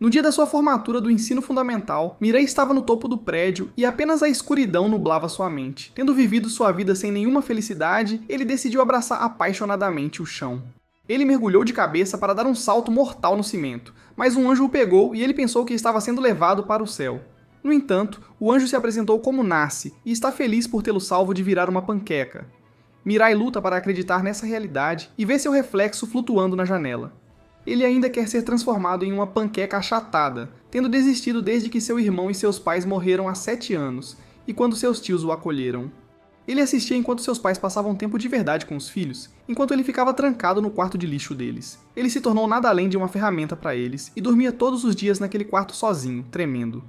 No dia da sua formatura do ensino fundamental, Mirai estava no topo do prédio e apenas a escuridão nublava sua mente. Tendo vivido sua vida sem nenhuma felicidade, ele decidiu abraçar apaixonadamente o chão. Ele mergulhou de cabeça para dar um salto mortal no cimento, mas um anjo o pegou e ele pensou que estava sendo levado para o céu. No entanto, o anjo se apresentou como Nasce e está feliz por tê-lo salvo de virar uma panqueca. Mirai luta para acreditar nessa realidade e vê seu reflexo flutuando na janela. Ele ainda quer ser transformado em uma panqueca achatada, tendo desistido desde que seu irmão e seus pais morreram há 7 anos, e quando seus tios o acolheram. Ele assistia enquanto seus pais passavam tempo de verdade com os filhos, enquanto ele ficava trancado no quarto de lixo deles. Ele se tornou nada além de uma ferramenta para eles, e dormia todos os dias naquele quarto sozinho, tremendo.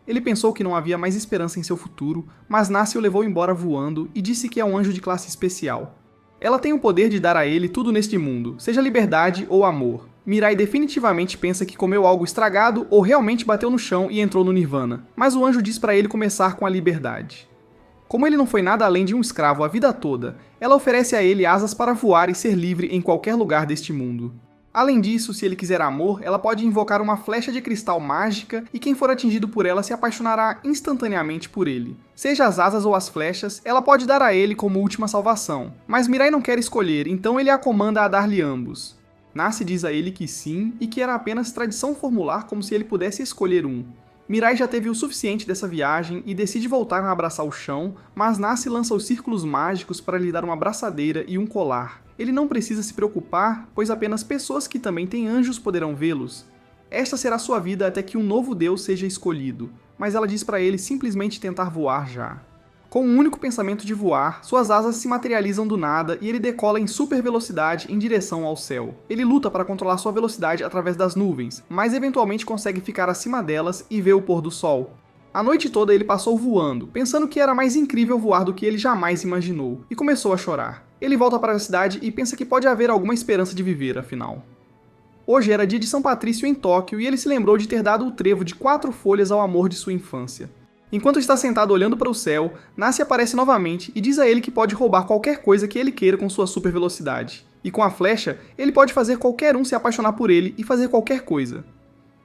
Ele pensou que não havia mais esperança em seu futuro, mas Nasce o levou embora voando e disse que é um anjo de classe especial. Ela tem o poder de dar a ele tudo neste mundo, seja liberdade ou amor. Mirai definitivamente pensa que comeu algo estragado ou realmente bateu no chão e entrou no Nirvana, mas o anjo diz para ele começar com a liberdade. Como ele não foi nada além de um escravo a vida toda, ela oferece a ele asas para voar e ser livre em qualquer lugar deste mundo. Além disso, se ele quiser amor, ela pode invocar uma flecha de cristal mágica e quem for atingido por ela se apaixonará instantaneamente por ele. Seja as asas ou as flechas, ela pode dar a ele como última salvação, mas Mirai não quer escolher, então ele a comanda a dar-lhe ambos. Nasce diz a ele que sim e que era apenas tradição formular como se ele pudesse escolher um. Mirai já teve o suficiente dessa viagem e decide voltar a abraçar o chão, mas Nasce lança os círculos mágicos para lhe dar uma braçadeira e um colar. Ele não precisa se preocupar, pois apenas pessoas que também têm anjos poderão vê-los. Esta será sua vida até que um novo Deus seja escolhido, mas ela diz para ele simplesmente tentar voar já. Com um único pensamento de voar, suas asas se materializam do nada e ele decola em super velocidade em direção ao céu. Ele luta para controlar sua velocidade através das nuvens, mas eventualmente consegue ficar acima delas e ver o pôr do sol. A noite toda ele passou voando, pensando que era mais incrível voar do que ele jamais imaginou, e começou a chorar. Ele volta para a cidade e pensa que pode haver alguma esperança de viver, afinal. Hoje era dia de São Patrício em Tóquio e ele se lembrou de ter dado o trevo de 4 folhas ao amor de sua infância. Enquanto está sentado olhando para o céu, Nasce aparece novamente e diz a ele que pode roubar qualquer coisa que ele queira com sua super velocidade. E com a flecha, ele pode fazer qualquer um se apaixonar por ele e fazer qualquer coisa.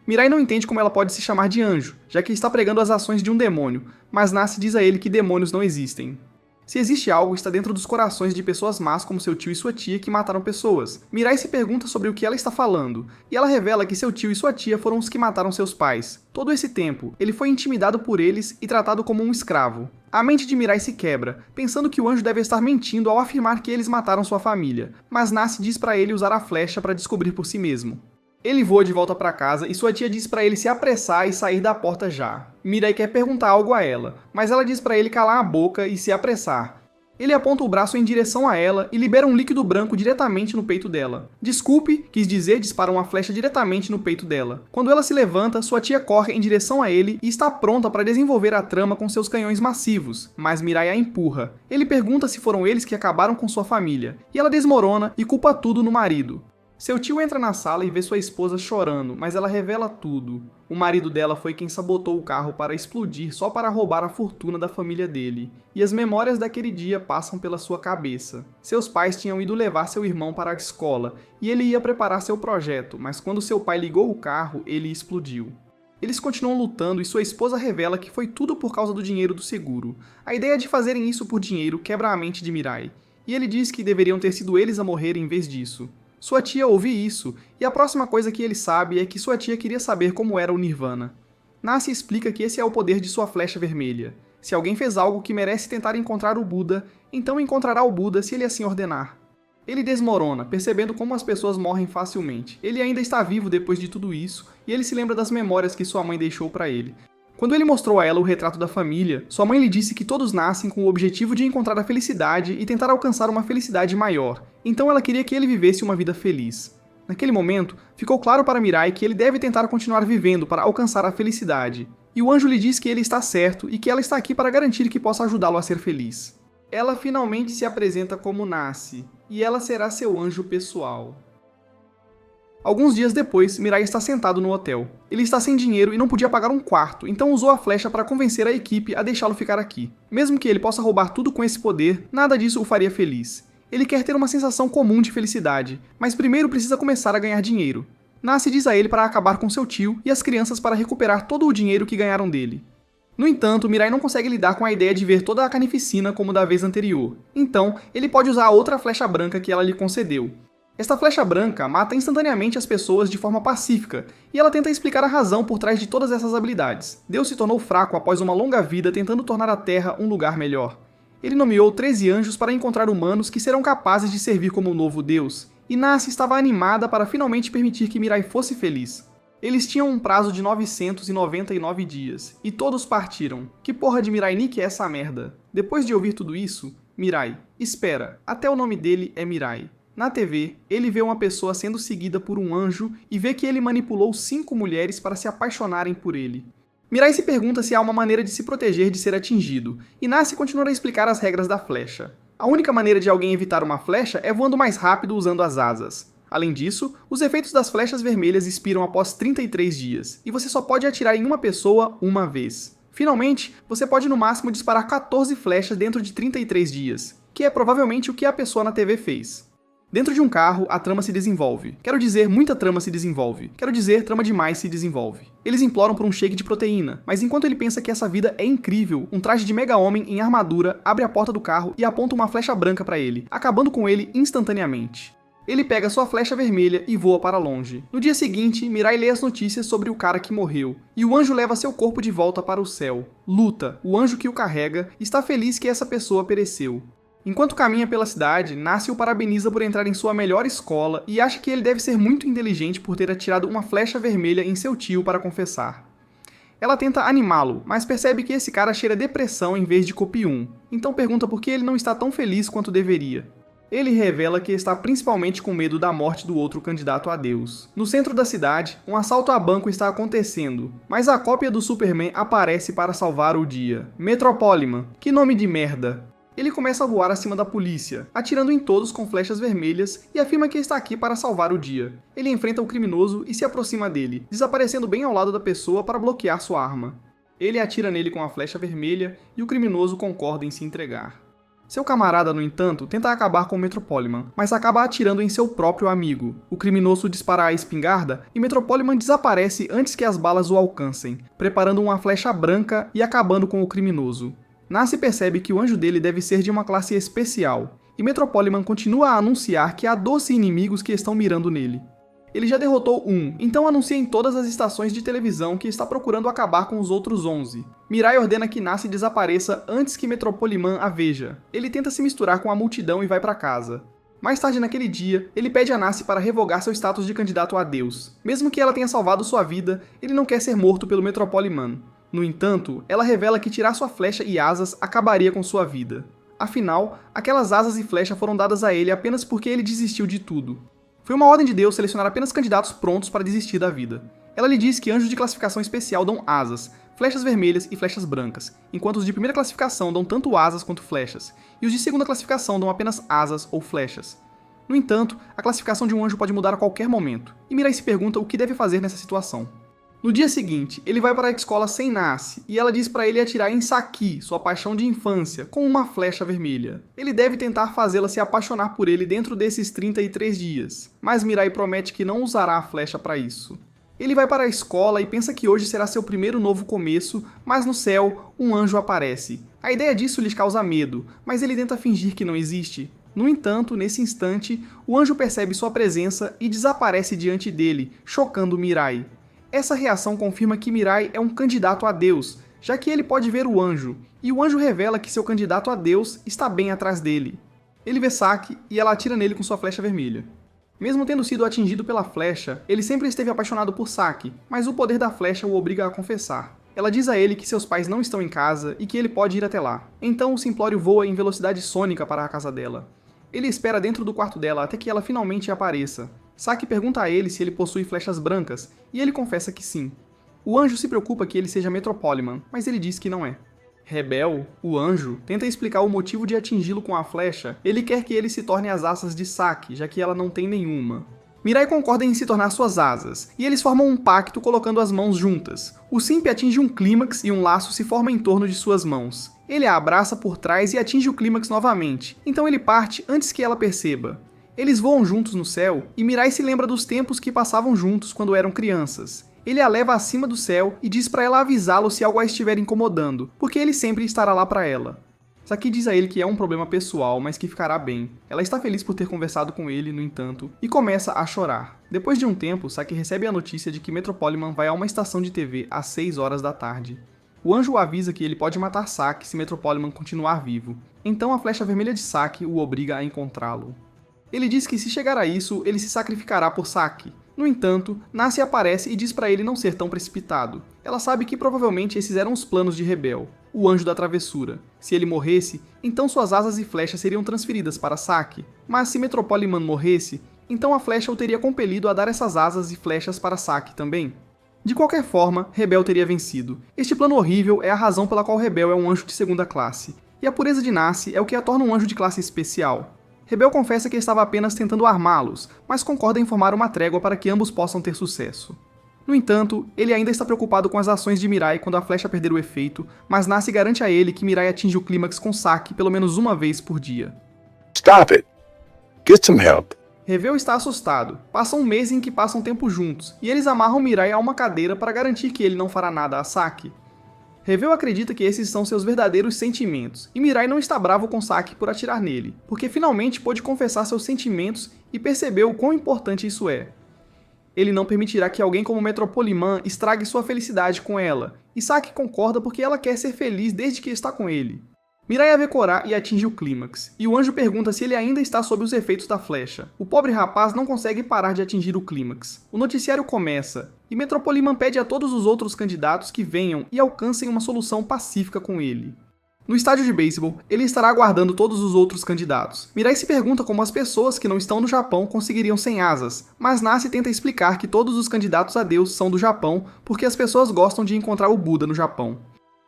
Mirai não entende como ela pode se chamar de anjo, já que está pregando as ações de um demônio, mas Nasce diz a ele que demônios não existem. Se existe algo, está dentro dos corações de pessoas más como seu tio e sua tia que mataram pessoas. Mirai se pergunta sobre o que ela está falando, e ela revela que seu tio e sua tia foram os que mataram seus pais. Todo esse tempo, ele foi intimidado por eles e tratado como um escravo. A mente de Mirai se quebra, pensando que o anjo deve estar mentindo ao afirmar que eles mataram sua família, mas Nasce diz para ele usar a flecha para descobrir por si mesmo. Ele voa de volta para casa e sua tia diz para ele se apressar e sair da porta já. Mirai quer perguntar algo a ela, mas ela diz para ele calar a boca e se apressar. Ele aponta o braço em direção a ela e libera um líquido branco diretamente no peito dela. Desculpe, quis dizer, dispara uma flecha diretamente no peito dela. Quando ela se levanta, sua tia corre em direção a ele e está pronta para desenvolver a trama com seus canhões massivos, mas Mirai a empurra. Ele pergunta se foram eles que acabaram com sua família, e ela desmorona e culpa tudo no marido. Seu tio entra na sala e vê sua esposa chorando, mas ela revela tudo. O marido dela foi quem sabotou o carro para explodir só para roubar a fortuna da família dele. E as memórias daquele dia passam pela sua cabeça. Seus pais tinham ido levar seu irmão para a escola, e ele ia preparar seu projeto, mas quando seu pai ligou o carro, ele explodiu. Eles continuam lutando e sua esposa revela que foi tudo por causa do dinheiro do seguro. A ideia de fazerem isso por dinheiro quebra a mente de Mirai. E ele diz que deveriam ter sido eles a morrer em vez disso. Sua tia ouve isso, e a próxima coisa que ele sabe é que sua tia queria saber como era o Nirvana. Nasce explica que esse é o poder de sua flecha vermelha. Se alguém fez algo que merece tentar encontrar o Buda, então encontrará o Buda se ele assim ordenar. Ele desmorona, percebendo como as pessoas morrem facilmente. Ele ainda está vivo depois de tudo isso, e ele se lembra das memórias que sua mãe deixou para ele. Quando ele mostrou a ela o retrato da família, sua mãe lhe disse que todos nascem com o objetivo de encontrar a felicidade e tentar alcançar uma felicidade maior, então ela queria que ele vivesse uma vida feliz. Naquele momento, ficou claro para Mirai que ele deve tentar continuar vivendo para alcançar a felicidade, e o anjo lhe diz que ele está certo e que ela está aqui para garantir que possa ajudá-lo a ser feliz. Ela finalmente se apresenta como Nasce, e ela será seu anjo pessoal. Alguns dias depois, Mirai está sentado no hotel. Ele está sem dinheiro e não podia pagar um quarto, então usou a flecha para convencer a equipe a deixá-lo ficar aqui. Mesmo que ele possa roubar tudo com esse poder, nada disso o faria feliz. Ele quer ter uma sensação comum de felicidade, mas primeiro precisa começar a ganhar dinheiro. Nace diz a ele para acabar com seu tio e as crianças para recuperar todo o dinheiro que ganharam dele. No entanto, Mirai não consegue lidar com a ideia de ver toda a carnificina como da vez anterior. Então, ele pode usar a outra flecha branca que ela lhe concedeu. Esta flecha branca mata instantaneamente as pessoas de forma pacífica, e ela tenta explicar a razão por trás de todas essas habilidades. Deus se tornou fraco após uma longa vida tentando tornar a Terra um lugar melhor. Ele nomeou 13 anjos para encontrar humanos que serão capazes de servir como o novo Deus, e Nace estava animada para finalmente permitir que Mirai fosse feliz. Eles tinham um prazo de 999 dias, e todos partiram. Que porra de Mirai Nikki é essa merda? Depois de ouvir tudo isso, Mirai, espera, até o nome dele é Mirai. Na TV, ele vê uma pessoa sendo seguida por um anjo e vê que ele manipulou 5 mulheres para se apaixonarem por ele. Mirai se pergunta se há uma maneira de se proteger de ser atingido, e Nace continua a explicar as regras da flecha. A única maneira de alguém evitar uma flecha é voando mais rápido usando as asas. Além disso, os efeitos das flechas vermelhas expiram após 33 dias, e você só pode atirar em uma pessoa uma vez. Finalmente, você pode no máximo disparar 14 flechas dentro de 33 dias, que é provavelmente o que a pessoa na TV fez. Dentro de um carro, a trama se desenvolve. Quero dizer, muita trama se desenvolve. Quero dizer, trama demais se desenvolve. Eles imploram por um shake de proteína, mas enquanto ele pensa que essa vida é incrível, um traje de mega-homem em armadura abre a porta do carro e aponta uma flecha branca para ele, acabando com ele instantaneamente. Ele pega sua flecha vermelha e voa para longe. No dia seguinte, Mirai lê as notícias sobre o cara que morreu, e o anjo leva seu corpo de volta para o céu. Luta, o anjo que o carrega, está feliz que essa pessoa pereceu. Enquanto caminha pela cidade, Nace o parabeniza por entrar em sua melhor escola e acha que ele deve ser muito inteligente por ter atirado uma flecha vermelha em seu tio para confessar. Ela tenta animá-lo, mas percebe que esse cara cheira depressão em vez de copium, então pergunta por que ele não está tão feliz quanto deveria. Ele revela que está principalmente com medo da morte do outro candidato a Deus. No centro da cidade, um assalto a banco está acontecendo, mas a cópia do Superman aparece para salvar o dia. Metropoliman, que nome de merda! Ele começa a voar acima da polícia, atirando em todos com flechas vermelhas e afirma que está aqui para salvar o dia. Ele enfrenta o criminoso e se aproxima dele, desaparecendo bem ao lado da pessoa para bloquear sua arma. Ele atira nele com a flecha vermelha e o criminoso concorda em se entregar. Seu camarada, no entanto, tenta acabar com o Metropoliman, mas acaba atirando em seu próprio amigo. O criminoso dispara a espingarda e Metropoliman desaparece antes que as balas o alcancem, preparando uma flecha branca e acabando com o criminoso. Nace percebe que o anjo dele deve ser de uma classe especial, e Metropoliman continua a anunciar que há 12 inimigos que estão mirando nele. Ele já derrotou um, então anuncia em todas as estações de televisão que está procurando acabar com os outros 11. Mirai ordena que Nace desapareça antes que Metropoliman a veja. Ele tenta se misturar com a multidão e vai para casa. Mais tarde naquele dia, ele pede a Nace para revogar seu status de candidato a Deus. Mesmo que ela tenha salvado sua vida, ele não quer ser morto pelo Metropoliman. No entanto, ela revela que tirar sua flecha e asas acabaria com sua vida. Afinal, aquelas asas e flecha foram dadas a ele apenas porque ele desistiu de tudo. Foi uma ordem de Deus selecionar apenas candidatos prontos para desistir da vida. Ela lhe diz que anjos de classificação especial dão asas, flechas vermelhas e flechas brancas, enquanto os de primeira classificação dão tanto asas quanto flechas, e os de segunda classificação dão apenas asas ou flechas. No entanto, a classificação de um anjo pode mudar a qualquer momento, e Mirai se pergunta o que deve fazer nessa situação. No dia seguinte, ele vai para a escola sem Nace, e ela diz para ele atirar em Saki, sua paixão de infância, com uma flecha vermelha. Ele deve tentar fazê-la se apaixonar por ele dentro desses 33 dias, mas Mirai promete que não usará a flecha para isso. Ele vai para a escola e pensa que hoje será seu primeiro novo começo, mas no céu, um anjo aparece. A ideia disso lhe causa medo, mas ele tenta fingir que não existe. No entanto, nesse instante, o anjo percebe sua presença e desaparece diante dele, chocando Mirai. Essa reação confirma que Mirai é um candidato a Deus, já que ele pode ver o anjo, e o anjo revela que seu candidato a Deus está bem atrás dele. Ele vê Saki e ela atira nele com sua flecha vermelha. Mesmo tendo sido atingido pela flecha, ele sempre esteve apaixonado por Saki, mas o poder da flecha o obriga a confessar. Ela diz a ele que seus pais não estão em casa e que ele pode ir até lá. Então o Simplório voa em velocidade sônica para a casa dela. Ele espera dentro do quarto dela até que ela finalmente apareça. Saki pergunta a ele se ele possui flechas brancas, e ele confessa que sim. O anjo se preocupa que ele seja Metropoliman, mas ele diz que não é. Rebel, o anjo, tenta explicar o motivo de atingi-lo com a flecha. Ele quer que ele se torne as asas de Saki, já que ela não tem nenhuma. Mirai concorda em se tornar suas asas, e eles formam um pacto colocando as mãos juntas. O Simp atinge um clímax e um laço se forma em torno de suas mãos. Ele a abraça por trás e atinge o clímax novamente, então ele parte antes que ela perceba. Eles voam juntos no céu e Mirai se lembra dos tempos que passavam juntos quando eram crianças. Ele a leva acima do céu e diz para ela avisá-lo se algo a estiver incomodando, porque ele sempre estará lá para ela. Saki diz a ele que é um problema pessoal, mas que ficará bem. Ela está feliz por ter conversado com ele, no entanto, e começa a chorar. Depois de um tempo, Saki recebe a notícia de que Metropoliman vai a uma estação de TV às 6 horas da tarde. O anjo o avisa que ele pode matar Saki se Metropoliman continuar vivo. Então a flecha vermelha de Saki o obriga a encontrá-lo. Ele diz que se chegar a isso, ele se sacrificará por Saki. No entanto, Nace aparece e diz para ele não ser tão precipitado. Ela sabe que provavelmente esses eram os planos de Rebel, o anjo da travessura. Se ele morresse, então suas asas e flechas seriam transferidas para Saki. Mas se Metropoliman morresse, então a flecha o teria compelido a dar essas asas e flechas para Saki também. De qualquer forma, Rebel teria vencido. Este plano horrível é a razão pela qual Rebel é um anjo de segunda classe. E a pureza de Nace é o que a torna um anjo de classe especial. Rebel confessa que estava apenas tentando armá-los, mas concorda em formar uma trégua para que ambos possam ter sucesso. No entanto, ele ainda está preocupado com as ações de Mirai quando a flecha perder o efeito, mas Nace garante a ele que Mirai atinge o clímax com Saki pelo menos uma vez por dia. Stop it! Get some help! Rebel está assustado. Passa um mês em que passam tempo juntos, e eles amarram Mirai a uma cadeira para garantir que ele não fará nada a Saki. Rebel acredita que esses são seus verdadeiros sentimentos, e Mirai não está bravo com Saki por atirar nele, porque finalmente pôde confessar seus sentimentos e percebeu o quão importante isso é. Ele não permitirá que alguém como Metropoliman estrague sua felicidade com ela, e Saki concorda porque ela quer ser feliz desde que está com ele. Mirai a vê corar e atinge o clímax, e o anjo pergunta se ele ainda está sob os efeitos da flecha. O pobre rapaz não consegue parar de atingir o clímax. O noticiário começa, e Metropoliman pede a todos os outros candidatos que venham e alcancem uma solução pacífica com ele. No estádio de beisebol, ele estará aguardando todos os outros candidatos. Mirai se pergunta como as pessoas que não estão no Japão conseguiriam sem asas, mas Nace tenta explicar que todos os candidatos a Deus são do Japão porque as pessoas gostam de encontrar o Buda no Japão.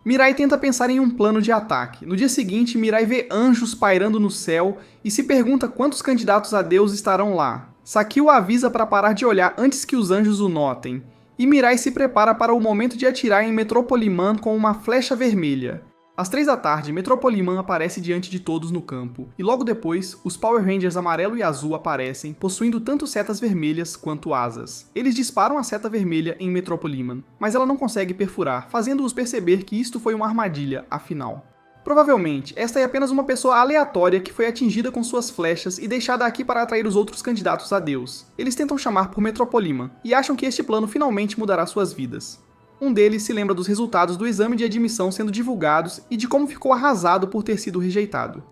Mirai tenta pensar em um plano de ataque. No dia seguinte, Mirai vê anjos pairando no céu e se pergunta quantos candidatos a Deus estarão lá. Saki o avisa para parar de olhar antes que os anjos o notem. E Mirai se prepara para o momento de atirar em Metropoliman com uma flecha vermelha. Às 3 da tarde, Metropoliman aparece diante de todos no campo, e logo depois, os Power Rangers amarelo e azul aparecem, possuindo tanto setas vermelhas quanto asas. Eles disparam a seta vermelha em Metropoliman, mas ela não consegue perfurar, fazendo-os perceber que isto foi uma armadilha, afinal. Provavelmente, esta é apenas uma pessoa aleatória que foi atingida com suas flechas e deixada aqui para atrair os outros candidatos a Deus. Eles tentam chamar por Metropoliman, e acham que este plano finalmente mudará suas vidas. Um deles se lembra dos resultados do exame de admissão sendo divulgados e de como ficou arrasado por ter sido rejeitado.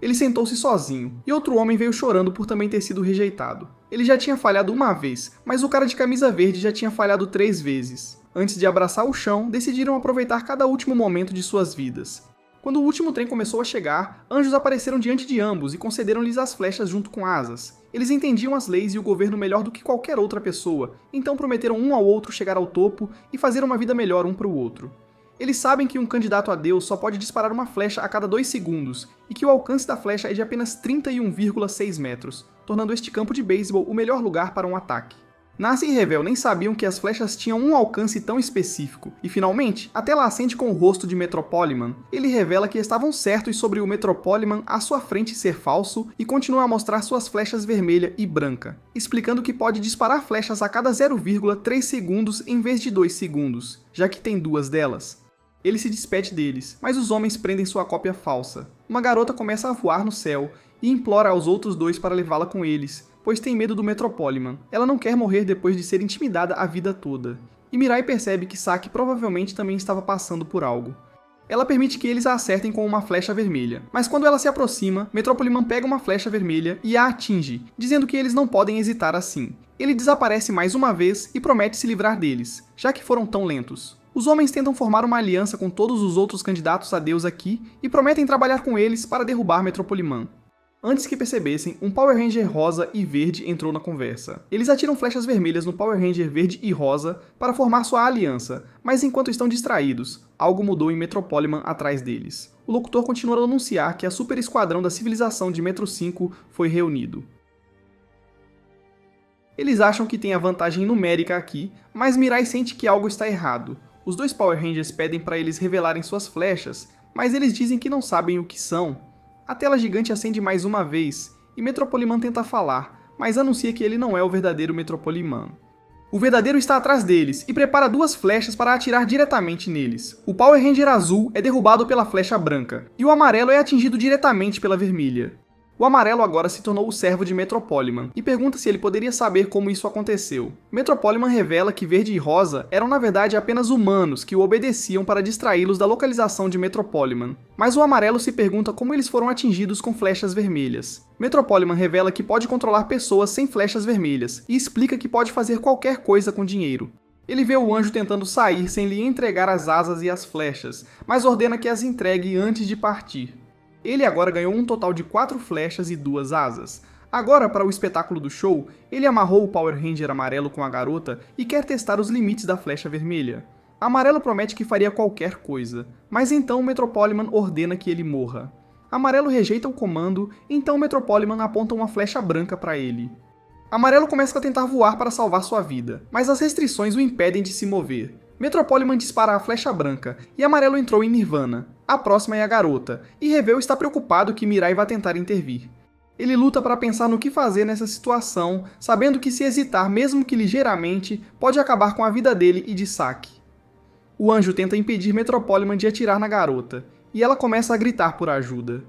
Ele sentou-se sozinho, e outro homem veio chorando por também ter sido rejeitado. Ele já tinha falhado uma vez, mas o cara de camisa verde já tinha falhado 3 vezes. Antes de abraçar o chão, decidiram aproveitar cada último momento de suas vidas. Quando o último trem começou a chegar, anjos apareceram diante de ambos e concederam-lhes as flechas junto com asas. Eles entendiam as leis e o governo melhor do que qualquer outra pessoa, então prometeram um ao outro chegar ao topo e fazer uma vida melhor um para o outro. Eles sabem que um candidato a Deus só pode disparar uma flecha a cada 2 segundos, e que o alcance da flecha é de apenas 31,6 metros, tornando este campo de beisebol o melhor lugar para um ataque. Nace e Rebel nem sabiam que as flechas tinham um alcance tão específico, e finalmente, a tela acende com o rosto de Metropoliman. Ele revela que estavam certos sobre o Metropoliman à sua frente ser falso e continua a mostrar suas flechas vermelha e branca, explicando que pode disparar flechas a cada 0,3 segundos em vez de 2 segundos, já que tem 2 delas. Ele se despede deles, mas os homens prendem sua cópia falsa. Uma garota começa a voar no céu e implora aos outros 2 para levá-la com eles, pois tem medo do Metropoliman. Ela não quer morrer depois de ser intimidada a vida toda. E Mirai percebe que Saki provavelmente também estava passando por algo. Ela permite que eles a acertem com uma flecha vermelha, mas quando ela se aproxima, Metropoliman pega uma flecha vermelha e a atinge, dizendo que eles não podem hesitar assim. Ele desaparece mais uma vez e promete se livrar deles, já que foram tão lentos. Os homens tentam formar uma aliança com todos os outros candidatos a Deus aqui e prometem trabalhar com eles para derrubar Metropoliman. Antes que percebessem, um Power Ranger rosa e verde entrou na conversa. Eles atiram flechas vermelhas no Power Ranger verde e rosa para formar sua aliança, mas enquanto estão distraídos, algo mudou em Metropoliman atrás deles. O locutor continua a anunciar que a super esquadrão da civilização de Metro 5 foi reunido. Eles acham que tem a vantagem numérica aqui, mas Mirai sente que algo está errado. Os 2 Power Rangers pedem para eles revelarem suas flechas, mas eles dizem que não sabem o que são. A tela gigante acende mais uma vez, e Metropoliman tenta falar, mas anuncia que ele não é o verdadeiro Metropoliman. O verdadeiro está atrás deles e prepara 2 flechas para atirar diretamente neles. O Power Ranger azul é derrubado pela flecha branca, e o amarelo é atingido diretamente pela vermelha. O amarelo agora se tornou o servo de Metropoliman, e pergunta se ele poderia saber como isso aconteceu. Metropoliman revela que verde e rosa eram na verdade apenas humanos que o obedeciam para distraí-los da localização de Metropoliman. Mas o amarelo se pergunta como eles foram atingidos com flechas vermelhas. Metropoliman revela que pode controlar pessoas sem flechas vermelhas, e explica que pode fazer qualquer coisa com dinheiro. Ele vê o anjo tentando sair sem lhe entregar as asas e as flechas, mas ordena que as entregue antes de partir. Ele agora ganhou um total de 4 flechas e 2 asas. Agora, para o espetáculo do show, ele amarrou o Power Ranger amarelo com a garota e quer testar os limites da flecha vermelha. Amarelo promete que faria qualquer coisa, mas então Metropoliman ordena que ele morra. Amarelo rejeita o comando, então Metropoliman aponta uma flecha branca para ele. Amarelo começa a tentar voar para salvar sua vida, mas as restrições o impedem de se mover. Metropoliman dispara a flecha branca, e Amarelo entrou em Nirvana. A próxima é a garota, e Revel está preocupado que Mirai vai tentar intervir. Ele luta para pensar no que fazer nessa situação, sabendo que se hesitar mesmo que ligeiramente, pode acabar com a vida dele e de Saki. O anjo tenta impedir Metropoliman de atirar na garota, e ela começa a gritar por ajuda.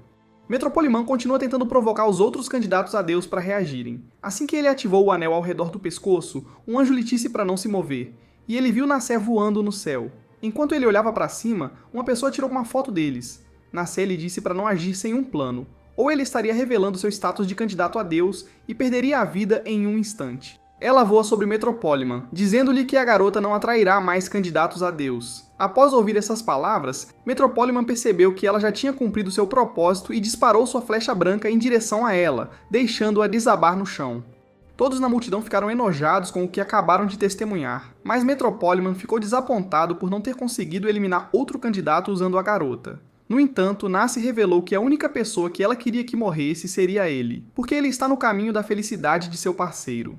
Metropoliman continua tentando provocar os outros candidatos a Deus para reagirem. Assim que ele ativou o anel ao redor do pescoço, um anjo lhe disse para não se mover, e ele viu Nassé voando no céu. Enquanto ele olhava para cima, uma pessoa tirou uma foto deles. Nassé lhe disse para não agir sem um plano, ou ele estaria revelando seu status de candidato a Deus e perderia a vida em um instante. Ela voa sobre Metropoliman, dizendo-lhe que a garota não atrairá mais candidatos a Deus. Após ouvir essas palavras, Metropoliman percebeu que ela já tinha cumprido seu propósito e disparou sua flecha branca em direção a ela, deixando-a desabar no chão. Todos na multidão ficaram enojados com o que acabaram de testemunhar, mas Metropoliman ficou desapontado por não ter conseguido eliminar outro candidato usando a garota. No entanto, Nassé revelou que a única pessoa que ela queria que morresse seria ele, porque ele está no caminho da felicidade de seu parceiro.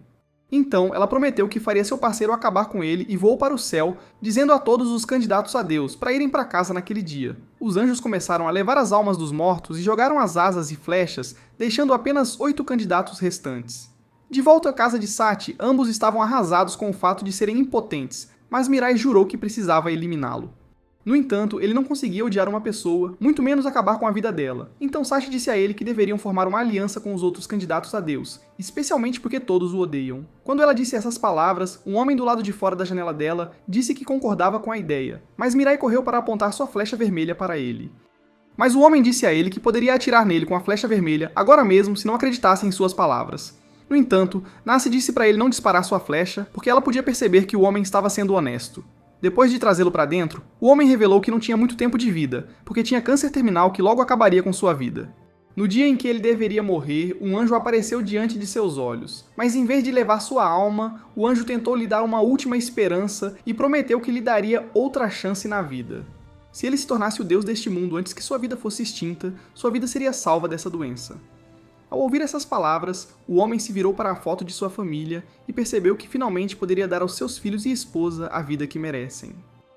Então, ela prometeu que faria seu parceiro acabar com ele e voou para o céu, dizendo a todos os candidatos a Deus para irem para casa naquele dia. Os anjos começaram a levar as almas dos mortos e jogaram as asas e flechas, deixando apenas 8 candidatos restantes. De volta à casa de Sati, ambos estavam arrasados com o fato de serem impotentes, mas Mirai jurou que precisava eliminá-lo. No entanto, ele não conseguia odiar uma pessoa, muito menos acabar com a vida dela. Então Sati disse a ele que deveriam formar uma aliança com os outros candidatos a Deus, especialmente porque todos o odeiam. Quando ela disse essas palavras, um homem do lado de fora da janela dela disse que concordava com a ideia, mas Mirai correu para apontar sua flecha vermelha para ele. Mas o homem disse a ele que poderia atirar nele com a flecha vermelha agora mesmo se não acreditasse em suas palavras. No entanto, Nassé disse para ele não disparar sua flecha, porque ela podia perceber que o homem estava sendo honesto. Depois de trazê-lo para dentro, o homem revelou que não tinha muito tempo de vida, porque tinha câncer terminal que logo acabaria com sua vida. No dia em que ele deveria morrer, um anjo apareceu diante de seus olhos, mas em vez de levar sua alma, o anjo tentou lhe dar uma última esperança e prometeu que lhe daria outra chance na vida. Se ele se tornasse o Deus deste mundo antes que sua vida fosse extinta, sua vida seria salva dessa doença. Ao ouvir essas palavras, o homem se virou para a foto de sua família e percebeu que finalmente poderia dar aos seus filhos e esposa a vida que merecem.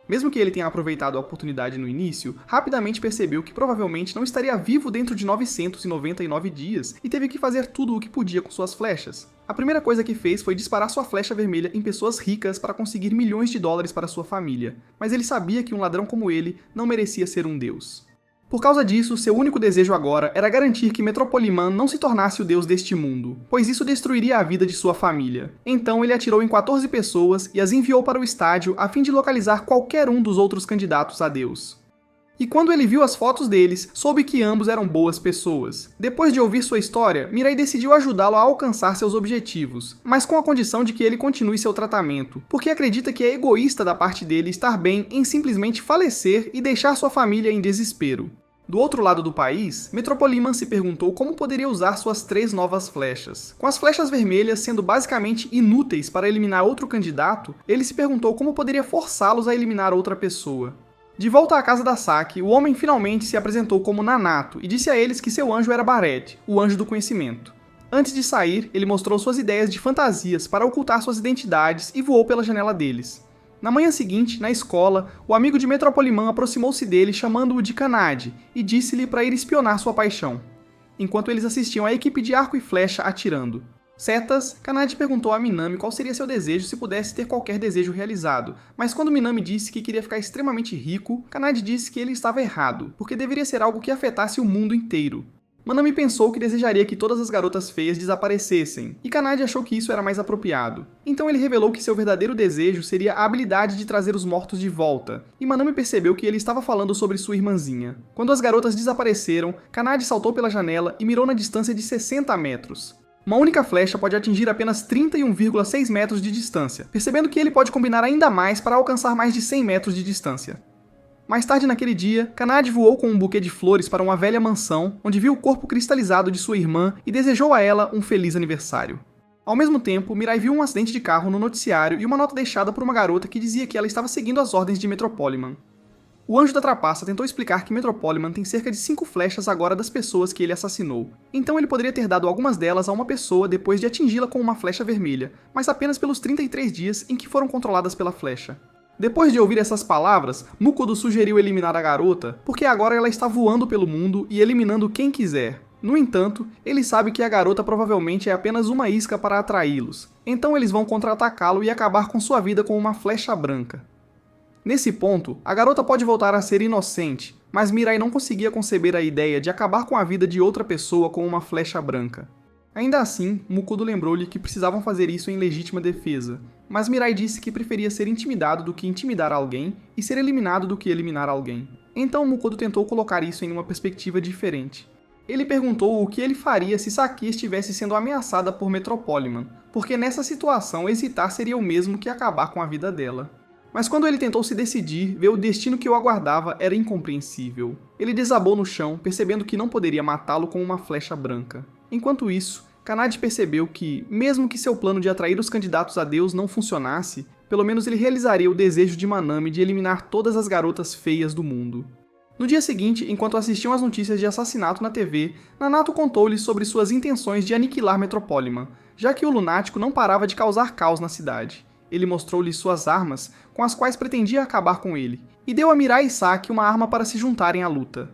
Mesmo que ele tenha aproveitado a oportunidade no início, rapidamente percebeu que provavelmente não estaria vivo dentro de 999 dias e teve que fazer tudo o que podia com suas flechas. A primeira coisa que fez foi disparar sua flecha vermelha em pessoas ricas para conseguir milhões de dólares para sua família, mas ele sabia que um ladrão como ele não merecia ser um deus. Por causa disso, seu único desejo agora era garantir que Metropoliman não se tornasse o deus deste mundo, pois isso destruiria a vida de sua família. Então ele atirou em 14 pessoas e as enviou para o estádio a fim de localizar qualquer um dos outros candidatos a deus. E quando ele viu as fotos deles, soube que ambos eram boas pessoas. Depois de ouvir sua história, Mirai decidiu ajudá-lo a alcançar seus objetivos, mas com a condição de que ele continue seu tratamento, porque acredita que é egoísta da parte dele estar bem em simplesmente falecer e deixar sua família em desespero. Do outro lado do país, Metropoliman se perguntou como poderia usar suas 3 novas flechas. Com as flechas vermelhas sendo basicamente inúteis para eliminar outro candidato, ele se perguntou como poderia forçá-los a eliminar outra pessoa. De volta à casa da Saki, o homem finalmente se apresentou como Nanato e disse a eles que seu anjo era Barret, o anjo do conhecimento. Antes de sair, ele mostrou suas ideias de fantasias para ocultar suas identidades e voou pela janela deles. Na manhã seguinte, na escola, o amigo de Metropoliman aproximou-se dele chamando-o de Kanade e disse-lhe para ir espionar sua paixão. enquanto eles assistiam a equipe de arco e flecha atirando. Setas, Kanade perguntou a Minami qual seria seu desejo se pudesse ter qualquer desejo realizado, mas quando Minami disse que queria ficar extremamente rico, Kanade disse que ele estava errado, porque deveria ser algo que afetasse o mundo inteiro. Minami pensou que desejaria que todas as garotas feias desaparecessem, e Kanade achou que isso era mais apropriado. Então ele revelou que seu verdadeiro desejo seria a habilidade de trazer os mortos de volta, e Minami percebeu que ele estava falando sobre sua irmãzinha. Quando as garotas desapareceram, Kanade saltou pela janela e mirou na distância de 60 metros. Uma única flecha pode atingir apenas 31,6 metros de distância, percebendo que ele pode combinar ainda mais para alcançar mais de 100 metros de distância. Mais tarde naquele dia, Kanade voou com um buquê de flores para uma velha mansão, onde viu o corpo cristalizado de sua irmã e desejou a ela um feliz aniversário. Ao mesmo tempo, Mirai viu um acidente de carro no noticiário e uma nota deixada por uma garota que dizia que ela estava seguindo as ordens de Metropoliman. O Anjo da Trapaça tentou explicar que Metropoliman tem cerca de 5 flechas agora das pessoas que ele assassinou, então ele poderia ter dado algumas delas a uma pessoa depois de atingi-la com uma flecha vermelha, mas apenas pelos 33 dias em que foram controladas pela flecha. Depois de ouvir essas palavras, Mukodo sugeriu eliminar a garota, porque agora ela está voando pelo mundo e eliminando quem quiser. No entanto, ele sabe que a garota provavelmente é apenas uma isca para atraí-los, então eles vão contra-atacá-lo e acabar com sua vida com uma flecha branca. Nesse ponto, a garota pode voltar a ser inocente, mas Mirai não conseguia conceber a ideia de acabar com a vida de outra pessoa com uma flecha branca. Ainda assim, Mukodo lembrou-lhe que precisavam fazer isso em legítima defesa, mas Mirai disse que preferia ser intimidado do que intimidar alguém e ser eliminado do que eliminar alguém. Então Mukodo tentou colocar isso em uma perspectiva diferente. Ele perguntou o que ele faria se Saki estivesse sendo ameaçada por Metropoliman, porque nessa situação hesitar seria o mesmo que acabar com a vida dela. Mas quando ele tentou se decidir, ver o destino que o aguardava era incompreensível. Ele desabou no chão, percebendo que não poderia matá-lo com uma flecha branca. Enquanto isso, Kanade percebeu que, mesmo que seu plano de atrair os candidatos a Deus não funcionasse, pelo menos ele realizaria o desejo de Manami de eliminar todas as garotas feias do mundo. No dia seguinte, enquanto assistiam às notícias de assassinato na TV, Nanato contou-lhe sobre suas intenções de aniquilar Metropoliman, já que o lunático não parava de causar caos na cidade. Ele mostrou-lhe suas armas, com as quais pretendia acabar com ele, e deu a Mirai e Saki uma arma para se juntarem à luta.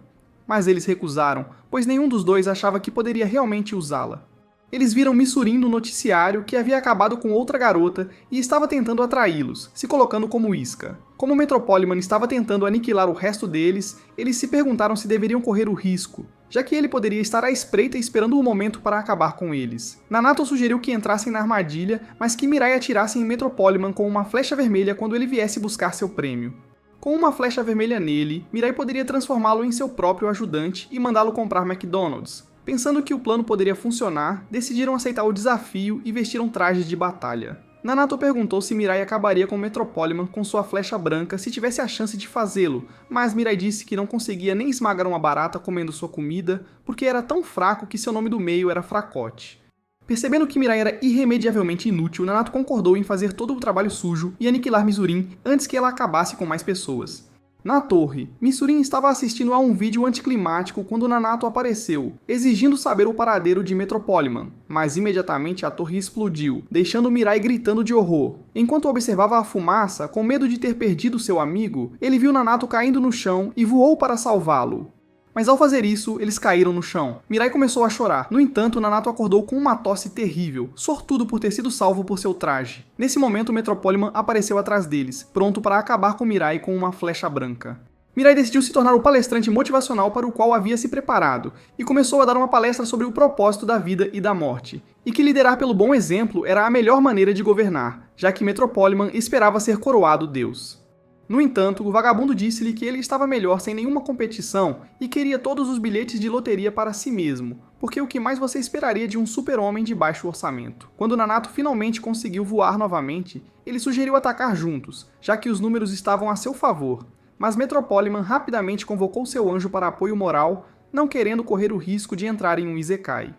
Mas eles recusaram, pois nenhum dos dois achava que poderia realmente usá-la. Eles viram Misurin no noticiário que havia acabado com outra garota e estava tentando atraí-los, se colocando como isca. Como Metropoliman estava tentando aniquilar o resto deles, eles se perguntaram se deveriam correr o risco, já que ele poderia estar à espreita esperando o momento para acabar com eles. Nanato sugeriu que entrassem na armadilha, mas que Mirai atirasse em Metropoliman com uma flecha vermelha quando ele viesse buscar seu prêmio. Com uma flecha vermelha nele, Mirai poderia transformá-lo em seu próprio ajudante e mandá-lo comprar McDonald's. Pensando que o plano poderia funcionar, decidiram aceitar o desafio e vestiram trajes de batalha. Nanato perguntou se Mirai acabaria com Metropoliman com sua flecha branca se tivesse a chance de fazê-lo, mas Mirai disse que não conseguia nem esmagar uma barata comendo sua comida, porque era tão fraco que seu nome do meio era Fracote. Percebendo que Mirai era irremediavelmente inútil, Nanato concordou em fazer todo o trabalho sujo e aniquilar Misurin antes que ela acabasse com mais pessoas. Na torre, Misurin estava assistindo a um vídeo anticlimático quando Nanato apareceu, exigindo saber o paradeiro de Metropoliman, mas imediatamente a torre explodiu, deixando Mirai gritando de horror. Enquanto observava a fumaça, com medo de ter perdido seu amigo, ele viu Nanato caindo no chão e voou para salvá-lo. Mas ao fazer isso, eles caíram no chão. Mirai começou a chorar. No entanto, Nanato acordou com uma tosse terrível, sortudo por ter sido salvo por seu traje. Nesse momento, Metropoliman apareceu atrás deles, pronto para acabar com Mirai com uma flecha branca. Mirai decidiu se tornar o palestrante motivacional para o qual havia se preparado, e começou a dar uma palestra sobre o propósito da vida e da morte, e que liderar pelo bom exemplo era a melhor maneira de governar, já que Metropoliman esperava ser coroado Deus. No entanto, o vagabundo disse-lhe que ele estava melhor sem nenhuma competição e queria todos os bilhetes de loteria para si mesmo, porque o que mais você esperaria de um super-homem de baixo orçamento? Quando Nanato finalmente conseguiu voar novamente, ele sugeriu atacar juntos, já que os números estavam a seu favor, mas Metropoliman rapidamente convocou seu anjo para apoio moral, não querendo correr o risco de entrar em um Isekai.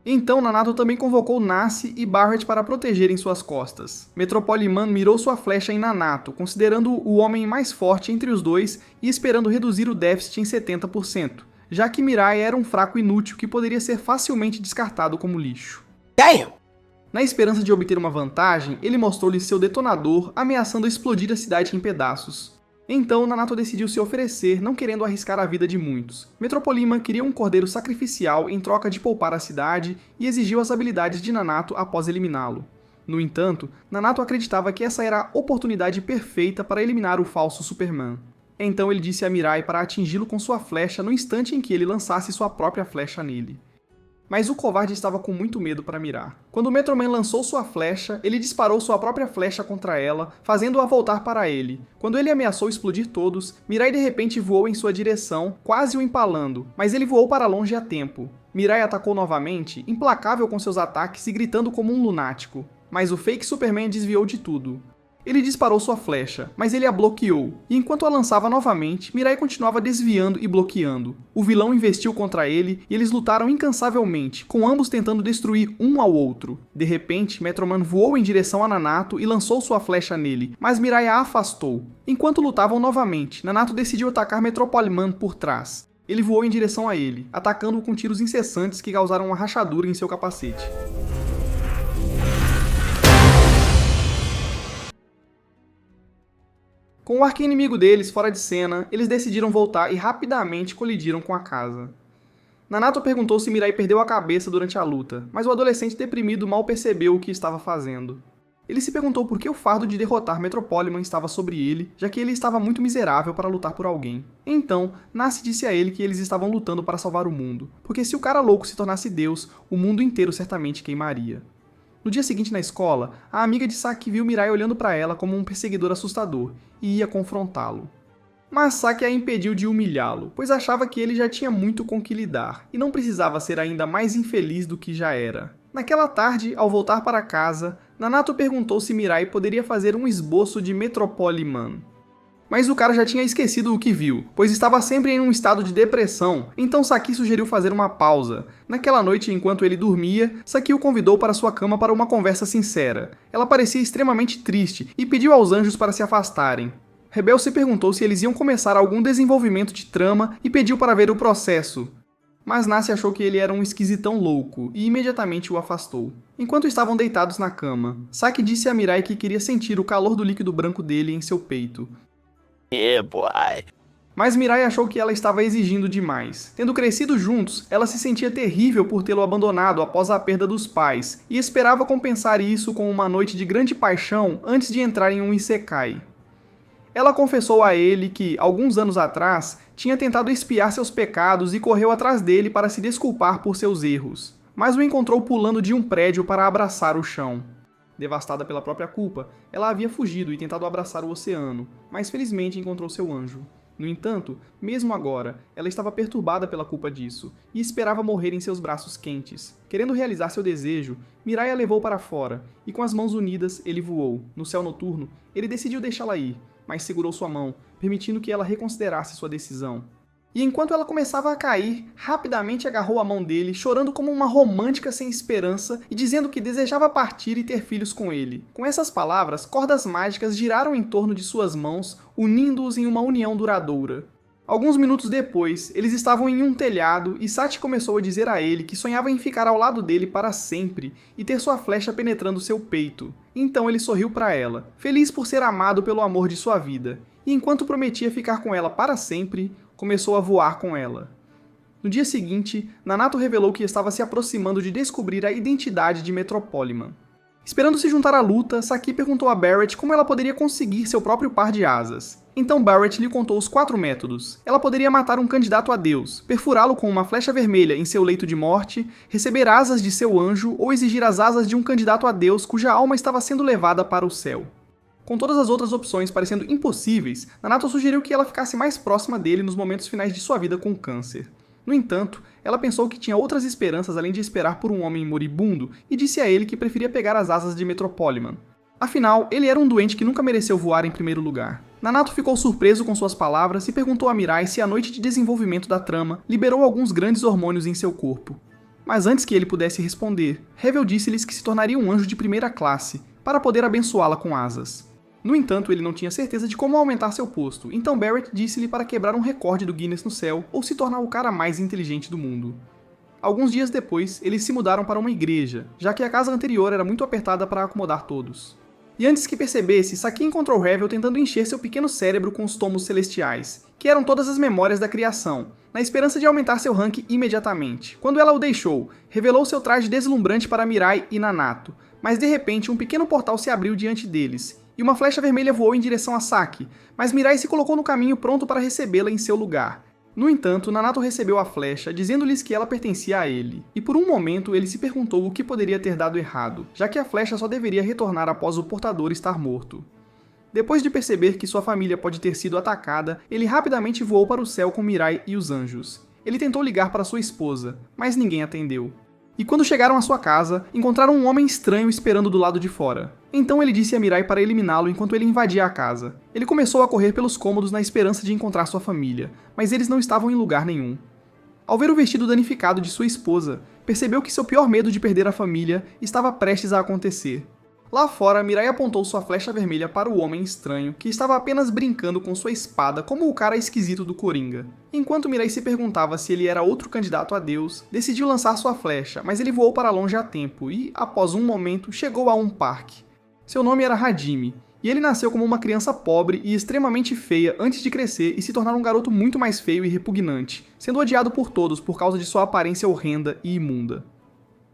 Então Nanato também convocou Nace e Barret para protegerem suas costas. Metropoliman mirou sua flecha em Nanato, considerando o homem mais forte entre os dois e esperando reduzir o déficit em 70%, já que Mirai era um fraco inútil que poderia ser facilmente descartado como lixo. Damn! Na esperança de obter uma vantagem, ele mostrou-lhe seu detonador, ameaçando explodir a cidade em pedaços. Então, Nanato decidiu se oferecer, não querendo arriscar a vida de muitos. Metropoliman queria um cordeiro sacrificial em troca de poupar a cidade e exigiu as habilidades de Nanato após eliminá-lo. No entanto, Nanato acreditava que essa era a oportunidade perfeita para eliminar o falso Superman. Então ele disse a Mirai para atingi-lo com sua flecha no instante em que ele lançasse sua própria flecha nele. Mas o covarde estava com muito medo para mirar. Quando o Metroman lançou sua flecha, ele disparou sua própria flecha contra ela, fazendo-a voltar para ele. Quando ele ameaçou explodir todos, Mirai de repente voou em sua direção, quase o empalando, mas ele voou para longe a tempo. Mirai atacou novamente, implacável com seus ataques e gritando como um lunático. Mas o fake Superman desviou de tudo. Ele disparou sua flecha, mas ele a bloqueou, e enquanto a lançava novamente, Mirai continuava desviando e bloqueando. O vilão investiu contra ele, e eles lutaram incansavelmente, com ambos tentando destruir um ao outro. De repente, Metroman voou em direção a Nanato e lançou sua flecha nele, mas Mirai a afastou. Enquanto lutavam novamente, Nanato decidiu atacar Metropoliman por trás. Ele voou em direção a ele, atacando-o com tiros incessantes que causaram uma rachadura em seu capacete. Com o arqui-inimigo deles fora de cena, eles decidiram voltar e rapidamente colidiram com a casa. Nanato perguntou se Mirai perdeu a cabeça durante a luta, mas o adolescente deprimido mal percebeu o que estava fazendo. Ele se perguntou por que o fardo de derrotar Metropoliman estava sobre ele, já que ele estava muito miserável para lutar por alguém. Então, Nace disse a ele que eles estavam lutando para salvar o mundo, porque se o cara louco se tornasse Deus, o mundo inteiro certamente queimaria. No dia seguinte na escola, a amiga de Saki viu Mirai olhando para ela como um perseguidor assustador e ia confrontá-lo. Mas Saki a impediu de humilhá-lo, pois achava que ele já tinha muito com que lidar e não precisava ser ainda mais infeliz do que já era. Naquela tarde, ao voltar para casa, Nanato perguntou se Mirai poderia fazer um esboço de Metropoliman. Mas o cara já tinha esquecido o que viu, pois estava sempre em um estado de depressão, então Saki sugeriu fazer uma pausa. Naquela noite, enquanto ele dormia, Saki o convidou para sua cama para uma conversa sincera. Ela parecia extremamente triste e pediu aos anjos para se afastarem. Rebel se perguntou se eles iam começar algum desenvolvimento de trama e pediu para ver o processo. Mas Nace achou que ele era um esquisitão louco e imediatamente o afastou. Enquanto estavam deitados na cama, Saki disse a Mirai que queria sentir o calor do líquido branco dele em seu peito. Yeah, boy. Mas Mirai achou que ela estava exigindo demais. Tendo crescido juntos, ela se sentia terrível por tê-lo abandonado após a perda dos pais, e esperava compensar isso com uma noite de grande paixão antes de entrar em um isekai. Ela confessou a ele que, alguns anos atrás, tinha tentado espiar seus pecados e correu atrás dele para se desculpar por seus erros, mas o encontrou pulando de um prédio para abraçar o chão. Devastada pela própria culpa, ela havia fugido e tentado abraçar o oceano, mas felizmente encontrou seu anjo. No entanto, mesmo agora, ela estava perturbada pela culpa disso, e esperava morrer em seus braços quentes. Querendo realizar seu desejo, Mirai a levou para fora, e com as mãos unidas, ele voou. No céu noturno, ele decidiu deixá-la ir, mas segurou sua mão, permitindo que ela reconsiderasse sua decisão. E enquanto ela começava a cair, rapidamente agarrou a mão dele, chorando como uma romântica sem esperança e dizendo que desejava partir e ter filhos com ele. Com essas palavras, cordas mágicas giraram em torno de suas mãos, unindo-os em uma união duradoura. Alguns minutos depois, eles estavam em um telhado e Sati começou a dizer a ele que sonhava em ficar ao lado dele para sempre e ter sua flecha penetrando seu peito. Então ele sorriu para ela, feliz por ser amado pelo amor de sua vida, e enquanto prometia ficar com ela para sempre, começou a voar com ela. No dia seguinte, Nanato revelou que estava se aproximando de descobrir a identidade de Metropoliman. Esperando se juntar à luta, Saki perguntou a Barrett como ela poderia conseguir seu próprio par de asas. Então Barrett lhe contou os 4 métodos. Ela poderia matar um candidato a Deus, perfurá-lo com uma flecha vermelha em seu leito de morte, receber asas de seu anjo ou exigir as asas de um candidato a Deus cuja alma estava sendo levada para o céu. Com todas as outras opções parecendo impossíveis, Nanato sugeriu que ela ficasse mais próxima dele nos momentos finais de sua vida com câncer. No entanto, ela pensou que tinha outras esperanças além de esperar por um homem moribundo e disse a ele que preferia pegar as asas de Metropoliman. Afinal, ele era um doente que nunca mereceu voar em primeiro lugar. Nanato ficou surpreso com suas palavras e perguntou a Mirai se a noite de desenvolvimento da trama liberou alguns grandes hormônios em seu corpo. Mas antes que ele pudesse responder, Revel disse-lhes que se tornaria um anjo de primeira classe, para poder abençoá-la com asas. No entanto, ele não tinha certeza de como aumentar seu posto, então Barrett disse-lhe para quebrar um recorde do Guinness no céu ou se tornar o cara mais inteligente do mundo. Alguns dias depois, eles se mudaram para uma igreja, já que a casa anterior era muito apertada para acomodar todos. E antes que percebesse, Saki encontrou Revel tentando encher seu pequeno cérebro com os tomos celestiais, que eram todas as memórias da criação, na esperança de aumentar seu rank imediatamente. Quando ela o deixou, revelou seu traje deslumbrante para Mirai e Nanato, mas de repente um pequeno portal se abriu diante deles, e uma flecha vermelha voou em direção a Saki, mas Mirai se colocou no caminho pronto para recebê-la em seu lugar. No entanto, Nanato recebeu a flecha, dizendo-lhes que ela pertencia a ele, e por um momento ele se perguntou o que poderia ter dado errado, já que a flecha só deveria retornar após o portador estar morto. Depois de perceber que sua família pode ter sido atacada, ele rapidamente voou para o céu com Mirai e os anjos. Ele tentou ligar para sua esposa, mas ninguém atendeu. E quando chegaram à sua casa, encontraram um homem estranho esperando do lado de fora. Então ele disse a Mirai para eliminá-lo enquanto ele invadia a casa. Ele começou a correr pelos cômodos na esperança de encontrar sua família, mas eles não estavam em lugar nenhum. Ao ver o vestido danificado de sua esposa, percebeu que seu pior medo de perder a família estava prestes a acontecer. Lá fora, Mirai apontou sua flecha vermelha para o homem estranho, que estava apenas brincando com sua espada como o cara esquisito do Coringa. Enquanto Mirai se perguntava se ele era outro candidato a Deus, decidiu lançar sua flecha, mas ele voou para longe a tempo e, após um momento, chegou a um parque. Seu nome era Hajime, e ele nasceu como uma criança pobre e extremamente feia antes de crescer e se tornar um garoto muito mais feio e repugnante, sendo odiado por todos por causa de sua aparência horrenda e imunda.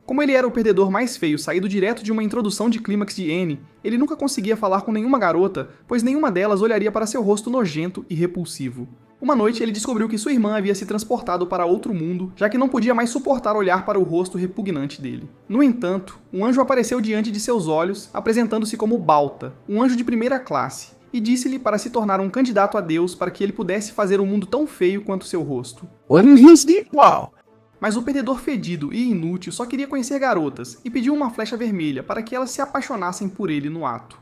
Como ele era o perdedor mais feio saído direto de uma introdução de clímax de N, ele nunca conseguia falar com nenhuma garota, pois nenhuma delas olharia para seu rosto nojento e repulsivo. Uma noite ele descobriu que sua irmã havia se transportado para outro mundo, já que não podia mais suportar olhar para o rosto repugnante dele. No entanto, um anjo apareceu diante de seus olhos, apresentando-se como Balta, um anjo de primeira classe, e disse-lhe para se tornar um candidato a Deus para que ele pudesse fazer um mundo tão feio quanto seu rosto. Wow. Mas o perdedor fedido e inútil só queria conhecer garotas e pediu uma flecha vermelha para que elas se apaixonassem por ele no ato.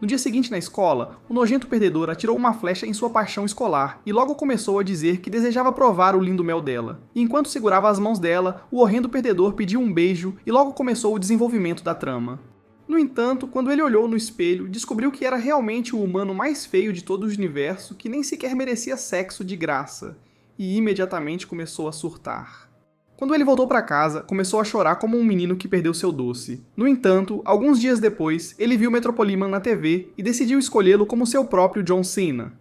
No dia seguinte na escola, o nojento perdedor atirou uma flecha em sua paixão escolar e logo começou a dizer que desejava provar o lindo mel dela. E enquanto segurava as mãos dela, o horrendo perdedor pediu um beijo e logo começou o desenvolvimento da trama. No entanto, quando ele olhou no espelho, descobriu que era realmente o humano mais feio de todo o universo que nem sequer merecia sexo de graça, e imediatamente começou a surtar. Quando ele voltou para casa, começou a chorar como um menino que perdeu seu doce. No entanto, alguns dias depois, ele viu Metropoliman na TV e decidiu escolhê-lo como seu próprio John Cena.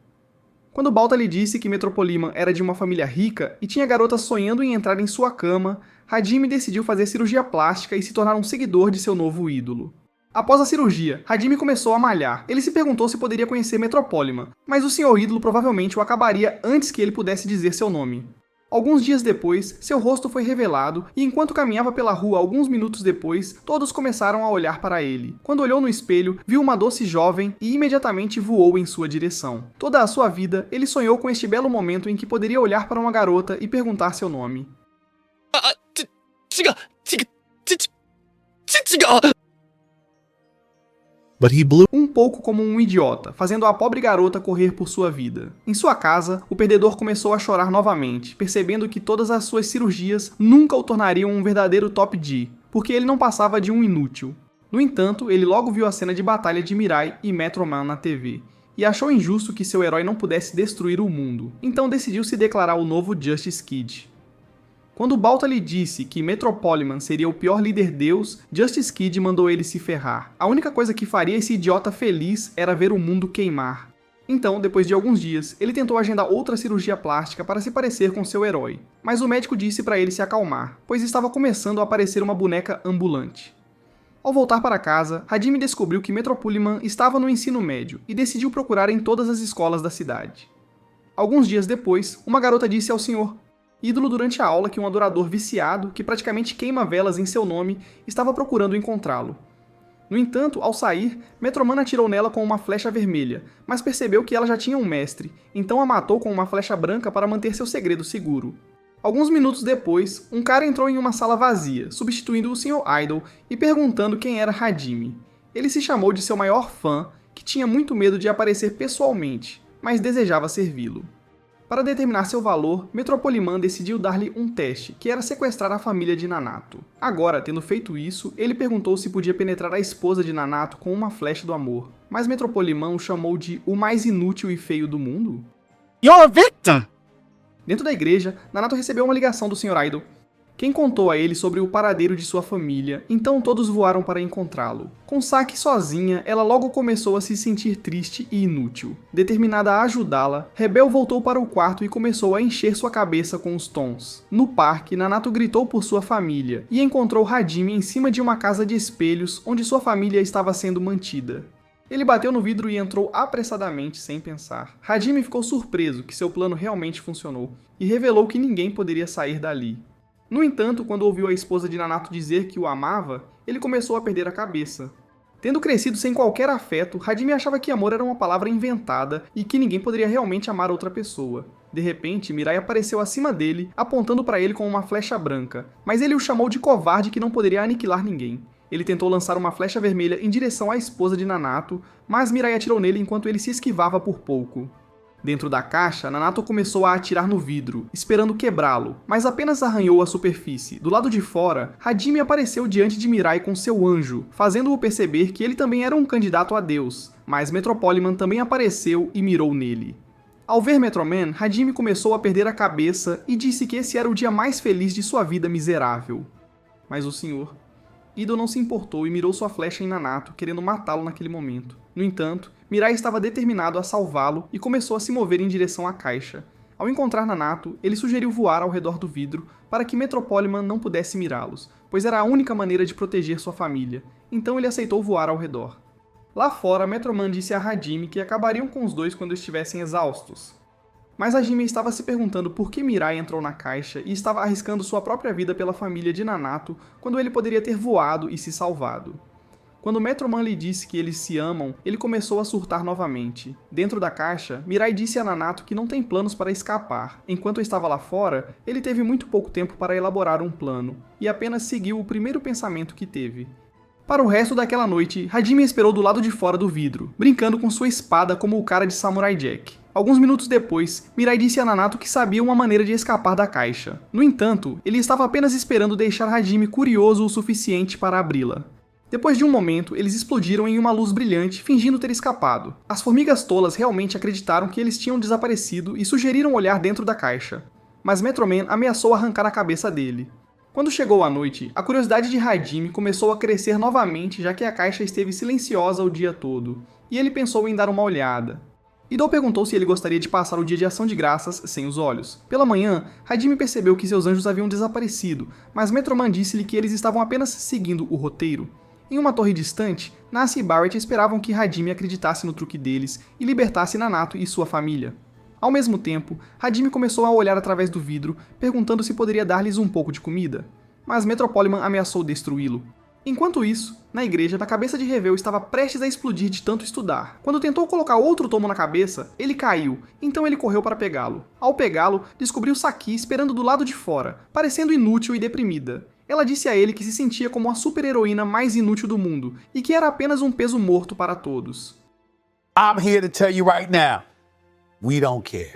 Quando Balta lhe disse que Metropoliman era de uma família rica e tinha garotas sonhando em entrar em sua cama, Hajime decidiu fazer cirurgia plástica e se tornar um seguidor de seu novo ídolo. Após a cirurgia, Hajime começou a malhar. Ele se perguntou se poderia conhecer Metropoliman, mas o senhor ídolo provavelmente o acabaria antes que ele pudesse dizer seu nome. Alguns dias depois, seu rosto foi revelado e enquanto caminhava pela rua alguns minutos depois, todos começaram a olhar para ele. Quando olhou no espelho, viu uma doce jovem e imediatamente voou em sua direção. Toda a sua vida, ele sonhou com este belo momento em que poderia olhar para uma garota e perguntar seu nome. But he blew. Um pouco como um idiota, fazendo a pobre garota correr por sua vida. Em sua casa, o perdedor começou a chorar novamente, percebendo que todas as suas cirurgias nunca o tornariam um verdadeiro top G, porque ele não passava de um inútil. No entanto, ele logo viu a cena de batalha de Mirai e Metroman na TV, e achou injusto que seu herói não pudesse destruir o mundo, então decidiu se declarar o novo Justice Kid. Quando Balta lhe disse que Metropoliman seria o pior líder deus, Justice Kid mandou ele se ferrar. A única coisa que faria esse idiota feliz era ver o mundo queimar. Então, depois de alguns dias, ele tentou agendar outra cirurgia plástica para se parecer com seu herói, mas o médico disse para ele se acalmar, pois estava começando a aparecer uma boneca ambulante. Ao voltar para casa, Hajime descobriu que Metropoliman estava no ensino médio e decidiu procurar em todas as escolas da cidade. Alguns dias depois, uma garota disse ao Sr. ídolo durante a aula que um adorador viciado, que praticamente queima velas em seu nome, estava procurando encontrá-lo. No entanto, ao sair, Metroman atirou nela com uma flecha vermelha, mas percebeu que ela já tinha um mestre, então a matou com uma flecha branca para manter seu segredo seguro. Alguns minutos depois, um cara entrou em uma sala vazia, substituindo o Sr. Idol e perguntando quem era Hajime. Ele se chamou de seu maior fã, que tinha muito medo de aparecer pessoalmente, mas desejava servi-lo. Para determinar seu valor, Metropoliman decidiu dar-lhe um teste, que era sequestrar a família de Nanato. Agora, tendo feito isso, ele perguntou se podia penetrar a esposa de Nanato com uma flecha do amor, mas Metropoliman o chamou de o mais inútil e feio do mundo. You're a victim! Dentro da igreja, Nanato recebeu uma ligação do Sr. Idol. Quem contou a ele sobre o paradeiro de sua família, então todos voaram para encontrá-lo. Com Saki sozinha, ela logo começou a se sentir triste e inútil. Determinada a ajudá-la, Rebel voltou para o quarto e começou a encher sua cabeça com os tons. No parque, Nanato gritou por sua família e encontrou Hajime em cima de uma casa de espelhos onde sua família estava sendo mantida. Ele bateu no vidro e entrou apressadamente, sem pensar. Hajime ficou surpreso que seu plano realmente funcionou e revelou que ninguém poderia sair dali. No entanto, quando ouviu a esposa de Nanato dizer que o amava, ele começou a perder a cabeça. Tendo crescido sem qualquer afeto, Hajime achava que amor era uma palavra inventada e que ninguém poderia realmente amar outra pessoa. De repente, Mirai apareceu acima dele, apontando para ele com uma flecha branca, mas ele o chamou de covarde que não poderia aniquilar ninguém. Ele tentou lançar uma flecha vermelha em direção à esposa de Nanato, mas Mirai atirou nele enquanto ele se esquivava por pouco. Dentro da caixa, Nanato começou a atirar no vidro, esperando quebrá-lo, mas apenas arranhou a superfície. Do lado de fora, Hajime apareceu diante de Mirai com seu anjo, fazendo-o perceber que ele também era um candidato a Deus, mas Metropoliman também apareceu e mirou nele. Ao ver Metroman, Hajime começou a perder a cabeça e disse que esse era o dia mais feliz de sua vida miserável. Mas o senhor Ido não se importou e mirou sua flecha em Nanato, querendo matá-lo naquele momento. No entanto, Mirai estava determinado a salvá-lo e começou a se mover em direção à caixa. Ao encontrar Nanato, ele sugeriu voar ao redor do vidro para que Metropoliman não pudesse mirá-los, pois era a única maneira de proteger sua família, então ele aceitou voar ao redor. Lá fora, Metroman disse a Hajime que acabariam com os dois quando estivessem exaustos. Mas Hajime estava se perguntando por que Mirai entrou na caixa e estava arriscando sua própria vida pela família de Nanato quando ele poderia ter voado e se salvado. Quando Metroman lhe disse que eles se amam, ele começou a surtar novamente. Dentro da caixa, Mirai disse a Nanato que não tem planos para escapar. Enquanto estava lá fora, ele teve muito pouco tempo para elaborar um plano, e apenas seguiu o primeiro pensamento que teve. Para o resto daquela noite, Hajime esperou do lado de fora do vidro, brincando com sua espada como o cara de Samurai Jack. Alguns minutos depois, Mirai disse a Nanato que sabia uma maneira de escapar da caixa. No entanto, ele estava apenas esperando deixar Hajime curioso o suficiente para abri-la. Depois de um momento, eles explodiram em uma luz brilhante, fingindo ter escapado. As formigas tolas realmente acreditaram que eles tinham desaparecido e sugeriram olhar dentro da caixa. Mas Metroman ameaçou arrancar a cabeça dele. Quando chegou a noite, a curiosidade de Hajime começou a crescer novamente, já que a caixa esteve silenciosa o dia todo, e ele pensou em dar uma olhada. Ido perguntou se ele gostaria de passar o dia de ação de graças sem os olhos. Pela manhã, Hajime percebeu que seus anjos haviam desaparecido, mas Metroman disse-lhe que eles estavam apenas seguindo o roteiro. Em uma torre distante, Nasu e Barret esperavam que Hajime acreditasse no truque deles e libertasse Nanato e sua família. Ao mesmo tempo, Hajime começou a olhar através do vidro, perguntando se poderia dar-lhes um pouco de comida. Mas Metropoliman ameaçou destruí-lo. Enquanto isso, na igreja, a cabeça de Revel estava prestes a explodir de tanto estudar. Quando tentou colocar outro tomo na cabeça, ele caiu, então ele correu para pegá-lo. Ao pegá-lo, descobriu Saki esperando do lado de fora, parecendo inútil e deprimida. Ela disse a ele que se sentia como a super-heroína mais inútil do mundo, e que era apenas um peso morto para todos. I'm here to tell you right now, we don't care.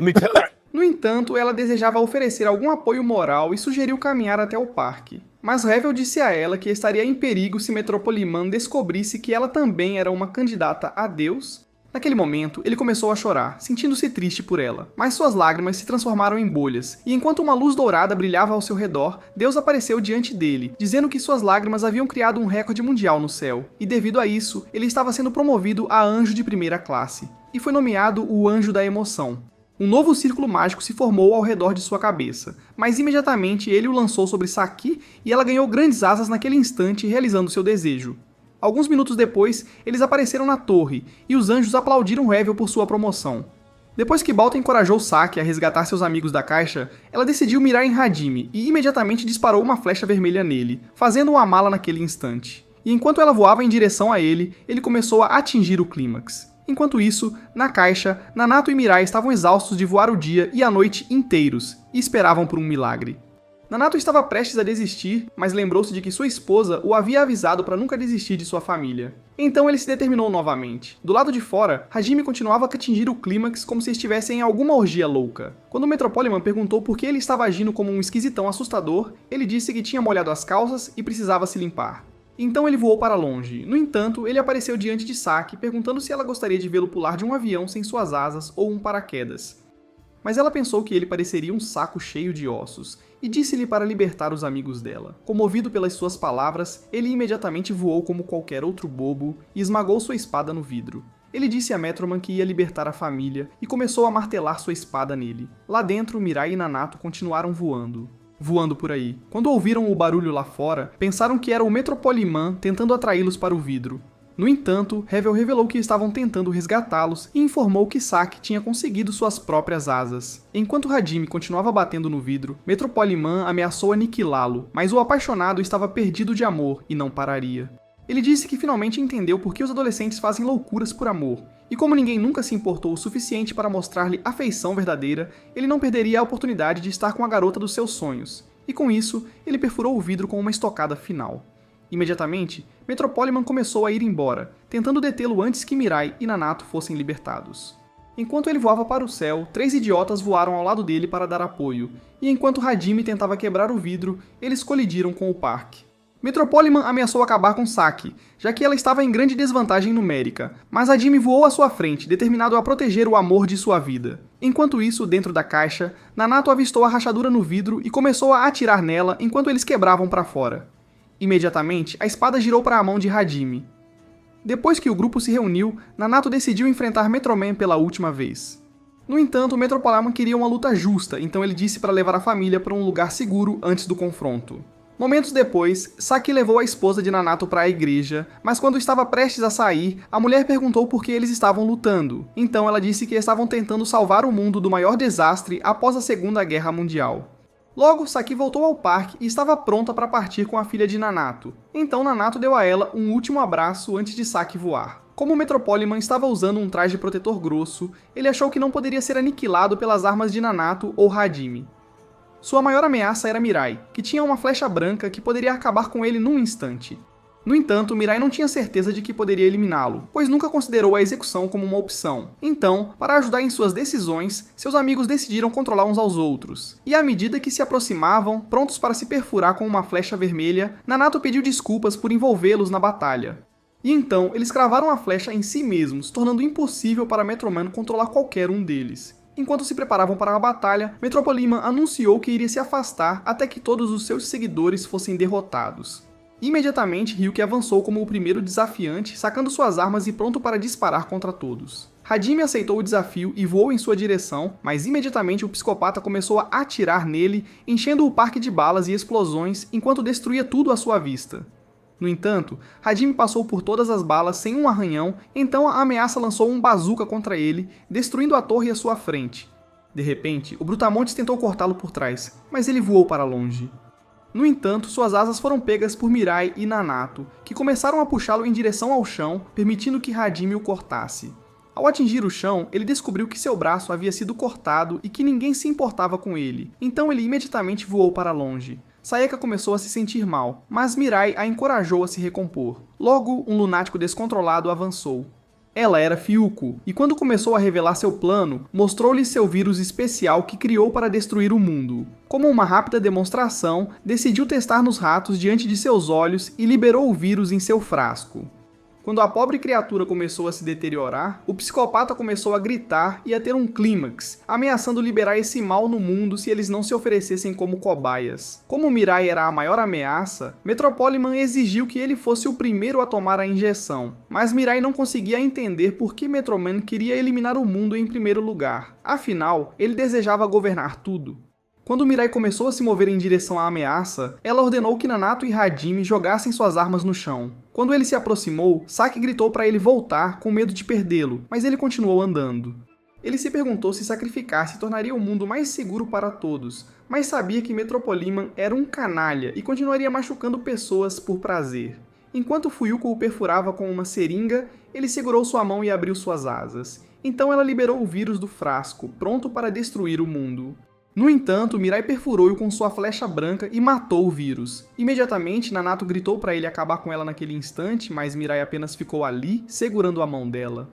No entanto, ela desejava oferecer algum apoio moral e sugeriu caminhar até o parque. Mas Revel disse a ela que estaria em perigo se Metropoliman descobrisse que ela também era uma candidata a Deus. Naquele momento, ele começou a chorar, sentindo-se triste por ela, mas suas lágrimas se transformaram em bolhas, e enquanto uma luz dourada brilhava ao seu redor, Deus apareceu diante dele, dizendo que suas lágrimas haviam criado um recorde mundial no céu, e devido a isso, ele estava sendo promovido a anjo de primeira classe, e foi nomeado o Anjo da Emoção. Um novo círculo mágico se formou ao redor de sua cabeça, mas imediatamente ele o lançou sobre Saki e ela ganhou grandes asas naquele instante, realizando seu desejo. Alguns minutos depois, eles apareceram na torre, e os anjos aplaudiram Revel por sua promoção. Depois que Balta encorajou Saki a resgatar seus amigos da caixa, ela decidiu mirar em Hajime e imediatamente disparou uma flecha vermelha nele, fazendo-o amá-la naquele instante. E enquanto ela voava em direção a ele, ele começou a atingir o clímax. Enquanto isso, na caixa, Nanato e Mirai estavam exaustos de voar o dia e a noite inteiros, e esperavam por um milagre. Nanato estava prestes a desistir, mas lembrou-se de que sua esposa o havia avisado para nunca desistir de sua família. Então ele se determinou novamente. Do lado de fora, Hajime continuava a atingir o clímax como se estivesse em alguma orgia louca. Quando Metropoliman perguntou por que ele estava agindo como um esquisitão assustador, ele disse que tinha molhado as calças e precisava se limpar. Então ele voou para longe. No entanto, ele apareceu diante de Saki, perguntando se ela gostaria de vê-lo pular de um avião sem suas asas ou um paraquedas. Mas ela pensou que ele pareceria um saco cheio de ossos, e disse-lhe para libertar os amigos dela. Comovido pelas suas palavras, ele imediatamente voou como qualquer outro bobo e esmagou sua espada no vidro. Ele disse a Metroman que ia libertar a família e começou a martelar sua espada nele. Lá dentro, Mirai e Nanato continuaram voando por aí. Quando ouviram o barulho lá fora, pensaram que era o Metropoliman tentando atraí-los para o vidro. No entanto, Revel revelou que estavam tentando resgatá-los e informou que Saki tinha conseguido suas próprias asas. Enquanto Hajime continuava batendo no vidro, Metropoliman ameaçou aniquilá-lo, mas o apaixonado estava perdido de amor e não pararia. Ele disse que finalmente entendeu por que os adolescentes fazem loucuras por amor, e como ninguém nunca se importou o suficiente para mostrar-lhe afeição verdadeira, ele não perderia a oportunidade de estar com a garota dos seus sonhos, e com isso, ele perfurou o vidro com uma estocada final. Imediatamente, Metropoliman começou a ir embora, tentando detê-lo antes que Mirai e Nanato fossem libertados. Enquanto ele voava para o céu, 3 idiotas voaram ao lado dele para dar apoio, e enquanto Hajime tentava quebrar o vidro, eles colidiram com o parque. Metropoliman ameaçou acabar com Saki, já que ela estava em grande desvantagem numérica, mas Hajime voou à sua frente, determinado a proteger o amor de sua vida. Enquanto isso, dentro da caixa, Nanato avistou a rachadura no vidro e começou a atirar nela enquanto eles quebravam para fora. Imediatamente, a espada girou para a mão de Hajime. Depois que o grupo se reuniu, Nanato decidiu enfrentar Metroman pela última vez. No entanto, Metropoliman queria uma luta justa, então ele disse para levar a família para um lugar seguro antes do confronto. Momentos depois, Saki levou a esposa de Nanato para a igreja, mas quando estava prestes a sair, a mulher perguntou por que eles estavam lutando. Então ela disse que estavam tentando salvar o mundo do maior desastre após a Segunda Guerra Mundial. Logo, Saki voltou ao parque e estava pronta para partir com a filha de Nanato. Então Nanato deu a ela um último abraço antes de Saki voar. Como o Metropoliman estava usando um traje protetor grosso, ele achou que não poderia ser aniquilado pelas armas de Nanato ou Hajime. Sua maior ameaça era Mirai, que tinha uma flecha branca que poderia acabar com ele num instante. No entanto, Mirai não tinha certeza de que poderia eliminá-lo, pois nunca considerou a execução como uma opção. Então, para ajudar em suas decisões, seus amigos decidiram controlar uns aos outros. E à medida que se aproximavam, prontos para se perfurar com uma flecha vermelha, Nanato pediu desculpas por envolvê-los na batalha. E então, eles cravaram a flecha em si mesmos, tornando impossível para Metroman controlar qualquer um deles. Enquanto se preparavam para a batalha, Metropoliman anunciou que iria se afastar até que todos os seus seguidores fossem derrotados. Imediatamente, Ryuki avançou como o primeiro desafiante, sacando suas armas e pronto para disparar contra todos. Hajime aceitou o desafio e voou em sua direção, mas imediatamente o psicopata começou a atirar nele, enchendo o parque de balas e explosões enquanto destruía tudo à sua vista. No entanto, Hajime passou por todas as balas sem um arranhão, então a ameaça lançou um bazuca contra ele, destruindo a torre à sua frente. De repente, o Brutamontes tentou cortá-lo por trás, mas ele voou para longe. No entanto, suas asas foram pegas por Mirai e Nanato, que começaram a puxá-lo em direção ao chão, permitindo que Hajime o cortasse. Ao atingir o chão, ele descobriu que seu braço havia sido cortado e que ninguém se importava com ele, então ele imediatamente voou para longe. Sayaka começou a se sentir mal, mas Mirai a encorajou a se recompor. Logo, um lunático descontrolado avançou. Ela era Fyuko, e quando começou a revelar seu plano, mostrou-lhe seu vírus especial que criou para destruir o mundo. Como uma rápida demonstração, decidiu testar nos ratos diante de seus olhos e liberou o vírus em seu frasco. Quando a pobre criatura começou a se deteriorar, o psicopata começou a gritar e a ter um clímax, ameaçando liberar esse mal no mundo se eles não se oferecessem como cobaias. Como Mirai era a maior ameaça, Metropoliman exigiu que ele fosse o primeiro a tomar a injeção, mas Mirai não conseguia entender por que Metroman queria eliminar o mundo em primeiro lugar. Afinal, ele desejava governar tudo. Quando Mirai começou a se mover em direção à ameaça, ela ordenou que Nanato e Hajime jogassem suas armas no chão. Quando ele se aproximou, Saki gritou para ele voltar com medo de perdê-lo, mas ele continuou andando. Ele se perguntou se sacrificar-se tornaria o mundo mais seguro para todos, mas sabia que Metropoliman era um canalha e continuaria machucando pessoas por prazer. Enquanto Fyuko o perfurava com uma seringa, ele segurou sua mão e abriu suas asas. Então ela liberou o vírus do frasco, pronto para destruir o mundo. No entanto, Mirai perfurou-o com sua flecha branca e matou o vírus. Imediatamente, Nanato gritou para ele acabar com ela naquele instante, mas Mirai apenas ficou ali, segurando a mão dela.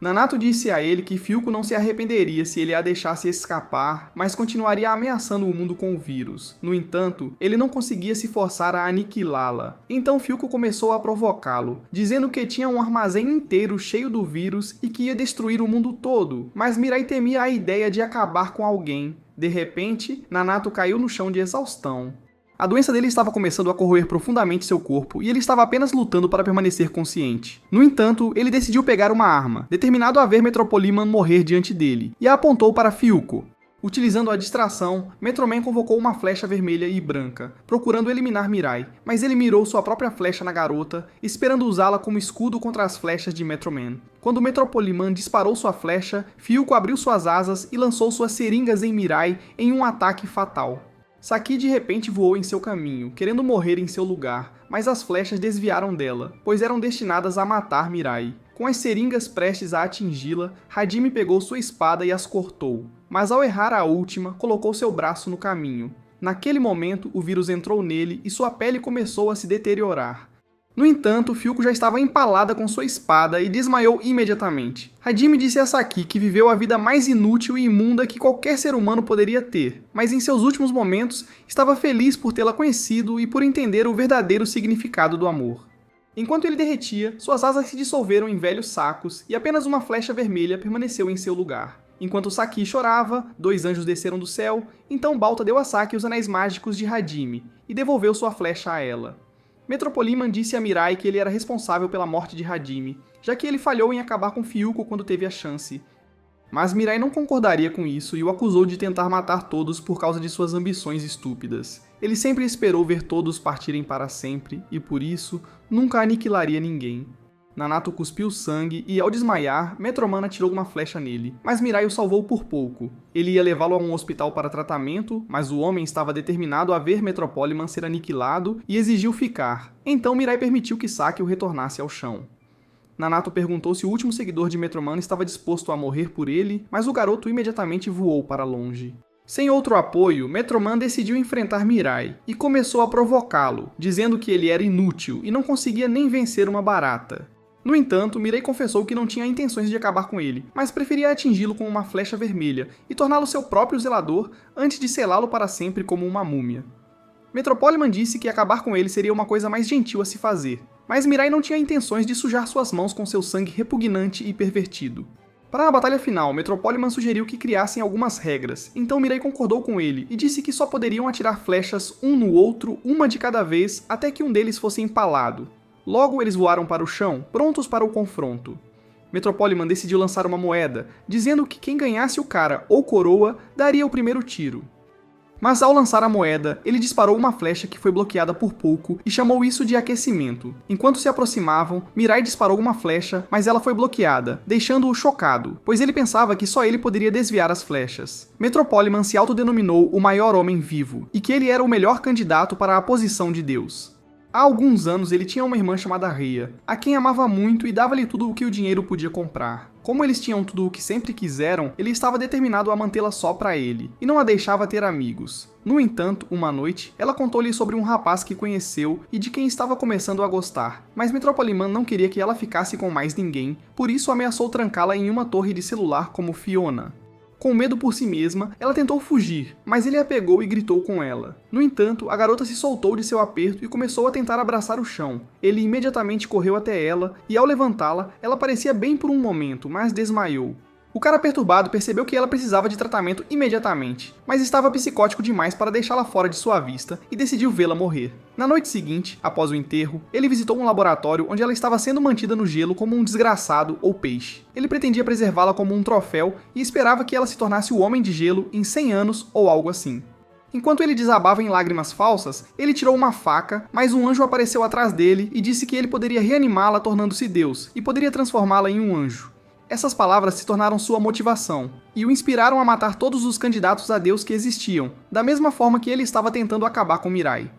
Nanato disse a ele que Fyuko não se arrependeria se ele a deixasse escapar, mas continuaria ameaçando o mundo com o vírus. No entanto, ele não conseguia se forçar a aniquilá-la. Então Fyuko começou a provocá-lo, dizendo que tinha um armazém inteiro cheio do vírus e que ia destruir o mundo todo, mas Mirai temia a ideia de acabar com alguém. De repente, Nanato caiu no chão de exaustão. A doença dele estava começando a corroer profundamente seu corpo e ele estava apenas lutando para permanecer consciente. No entanto, ele decidiu pegar uma arma, determinado a ver Metropoliman morrer diante dele, e a apontou para Fiuko. Utilizando a distração, Metroman convocou uma flecha vermelha e branca, procurando eliminar Mirai, mas ele mirou sua própria flecha na garota, esperando usá-la como escudo contra as flechas de Metroman. Quando Metropoliman disparou sua flecha, Fiuko abriu suas asas e lançou suas seringas em Mirai em um ataque fatal. Saki de repente voou em seu caminho, querendo morrer em seu lugar, mas as flechas desviaram dela, pois eram destinadas a matar Mirai. Com as seringas prestes a atingi-la, Hajime pegou sua espada e as cortou, mas ao errar a última, colocou seu braço no caminho. Naquele momento, o vírus entrou nele e sua pele começou a se deteriorar. No entanto, Fiuko já estava empalada com sua espada e desmaiou imediatamente. Hajime disse a Saki que viveu a vida mais inútil e imunda que qualquer ser humano poderia ter, mas em seus últimos momentos estava feliz por tê-la conhecido e por entender o verdadeiro significado do amor. Enquanto ele derretia, suas asas se dissolveram em velhos sacos e apenas uma flecha vermelha permaneceu em seu lugar. Enquanto Saki chorava, 2 anjos desceram do céu, então Balta deu a Saki os anéis mágicos de Hajime e devolveu sua flecha a ela. Metropoliman disse a Mirai que ele era responsável pela morte de Hajime, já que ele falhou em acabar com Fiuko quando teve a chance. Mas Mirai não concordaria com isso e o acusou de tentar matar todos por causa de suas ambições estúpidas. Ele sempre esperou ver todos partirem para sempre e, por isso, nunca aniquilaria ninguém. Nanato cuspiu sangue e, ao desmaiar, Metroman atirou uma flecha nele, mas Mirai o salvou por pouco. Ele ia levá-lo a um hospital para tratamento, mas o homem estava determinado a ver Metropoliman ser aniquilado e exigiu ficar. Então Mirai permitiu que Saki o retornasse ao chão. Nanato perguntou se o último seguidor de Metroman estava disposto a morrer por ele, mas o garoto imediatamente voou para longe. Sem outro apoio, Metroman decidiu enfrentar Mirai e começou a provocá-lo, dizendo que ele era inútil e não conseguia nem vencer uma barata. No entanto, Mirai confessou que não tinha intenções de acabar com ele, mas preferia atingi-lo com uma flecha vermelha e torná-lo seu próprio zelador antes de selá-lo para sempre como uma múmia. Metropoliman disse que acabar com ele seria uma coisa mais gentil a se fazer, mas Mirai não tinha intenções de sujar suas mãos com seu sangue repugnante e pervertido. Para a batalha final, Metropoliman sugeriu que criassem algumas regras, então Mirai concordou com ele e disse que só poderiam atirar flechas um no outro, uma de cada vez, até que um deles fosse empalado. Logo, eles voaram para o chão, prontos para o confronto. Metropoliman decidiu lançar uma moeda, dizendo que quem ganhasse o cara ou coroa daria o primeiro tiro. Mas ao lançar a moeda, ele disparou uma flecha que foi bloqueada por pouco e chamou isso de aquecimento. Enquanto se aproximavam, Mirai disparou uma flecha, mas ela foi bloqueada, deixando-o chocado, pois ele pensava que só ele poderia desviar as flechas. Metropoliman se autodenominou o maior homem vivo, e que ele era o melhor candidato para a posição de Deus. Há alguns anos ele tinha uma irmã chamada Rhea, a quem amava muito e dava-lhe tudo o que o dinheiro podia comprar. Como eles tinham tudo o que sempre quiseram, ele estava determinado a mantê-la só para ele, e não a deixava ter amigos. No entanto, uma noite, ela contou-lhe sobre um rapaz que conheceu e de quem estava começando a gostar, mas Metropoliman não queria que ela ficasse com mais ninguém, por isso ameaçou trancá-la em uma torre de celular como Fiona. Com medo por si mesma, ela tentou fugir, mas ele a pegou e gritou com ela. No entanto, a garota se soltou de seu aperto e começou a tentar abraçar o chão. Ele imediatamente correu até ela, e ao levantá-la, ela parecia bem por um momento, mas desmaiou. O cara perturbado percebeu que ela precisava de tratamento imediatamente, mas estava psicótico demais para deixá-la fora de sua vista e decidiu vê-la morrer. Na noite seguinte, após o enterro, ele visitou um laboratório onde ela estava sendo mantida no gelo como um desgraçado ou peixe. Ele pretendia preservá-la como um troféu e esperava que ela se tornasse o Homem de Gelo em 100 anos ou algo assim. Enquanto ele desabava em lágrimas falsas, ele tirou uma faca, mas um anjo apareceu atrás dele e disse que ele poderia reanimá-la tornando-se Deus e poderia transformá-la em um anjo. Essas palavras se tornaram sua motivação, e o inspiraram a matar todos os candidatos a Deus que existiam, da mesma forma que ele estava tentando acabar com Mirai.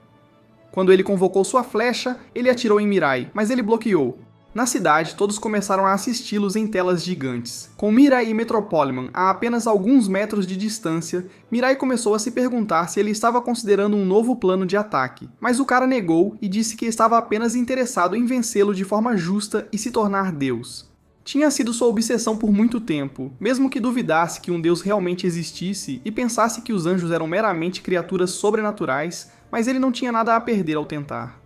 Quando ele convocou sua flecha, ele atirou em Mirai, mas ele bloqueou. Na cidade, todos começaram a assisti-los em telas gigantes. Com Mirai e Metropoliman a apenas alguns metros de distância, Mirai começou a se perguntar se ele estava considerando um novo plano de ataque, mas o cara negou e disse que estava apenas interessado em vencê-lo de forma justa e se tornar Deus. Tinha sido sua obsessão por muito tempo, mesmo que duvidasse que um deus realmente existisse e pensasse que os anjos eram meramente criaturas sobrenaturais, mas ele não tinha nada a perder ao tentar.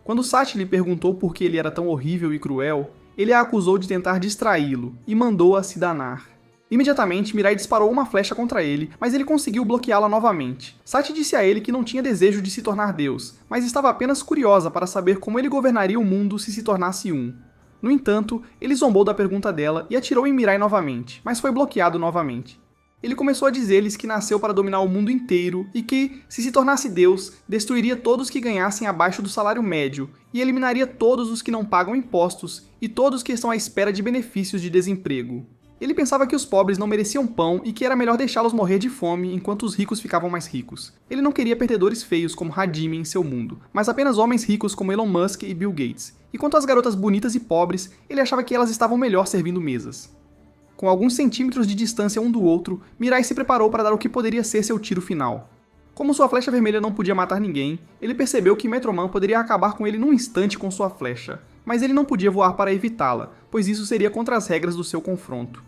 Quando Sati lhe perguntou por que ele era tão horrível e cruel, ele a acusou de tentar distraí-lo e mandou-a se danar. Imediatamente, Mirai disparou uma flecha contra ele, mas ele conseguiu bloqueá-la novamente. Sati disse a ele que não tinha desejo de se tornar Deus, mas estava apenas curiosa para saber como ele governaria o mundo se tornasse um. No entanto, ele zombou da pergunta dela e atirou em Mirai novamente, mas foi bloqueado novamente. Ele começou a dizer-lhes que nasceu para dominar o mundo inteiro e que, se tornasse Deus, destruiria todos que ganhassem abaixo do salário médio e eliminaria todos os que não pagam impostos e todos que estão à espera de benefícios de desemprego. Ele pensava que os pobres não mereciam pão e que era melhor deixá-los morrer de fome enquanto os ricos ficavam mais ricos. Ele não queria perdedores feios como Hajime em seu mundo, mas apenas homens ricos como Elon Musk e Bill Gates. E quanto às garotas bonitas e pobres, ele achava que elas estavam melhor servindo mesas. Com alguns centímetros de distância um do outro, Mirai se preparou para dar o que poderia ser seu tiro final. Como sua flecha vermelha não podia matar ninguém, ele percebeu que Metroman poderia acabar com ele num instante com sua flecha, mas ele não podia voar para evitá-la, pois isso seria contra as regras do seu confronto.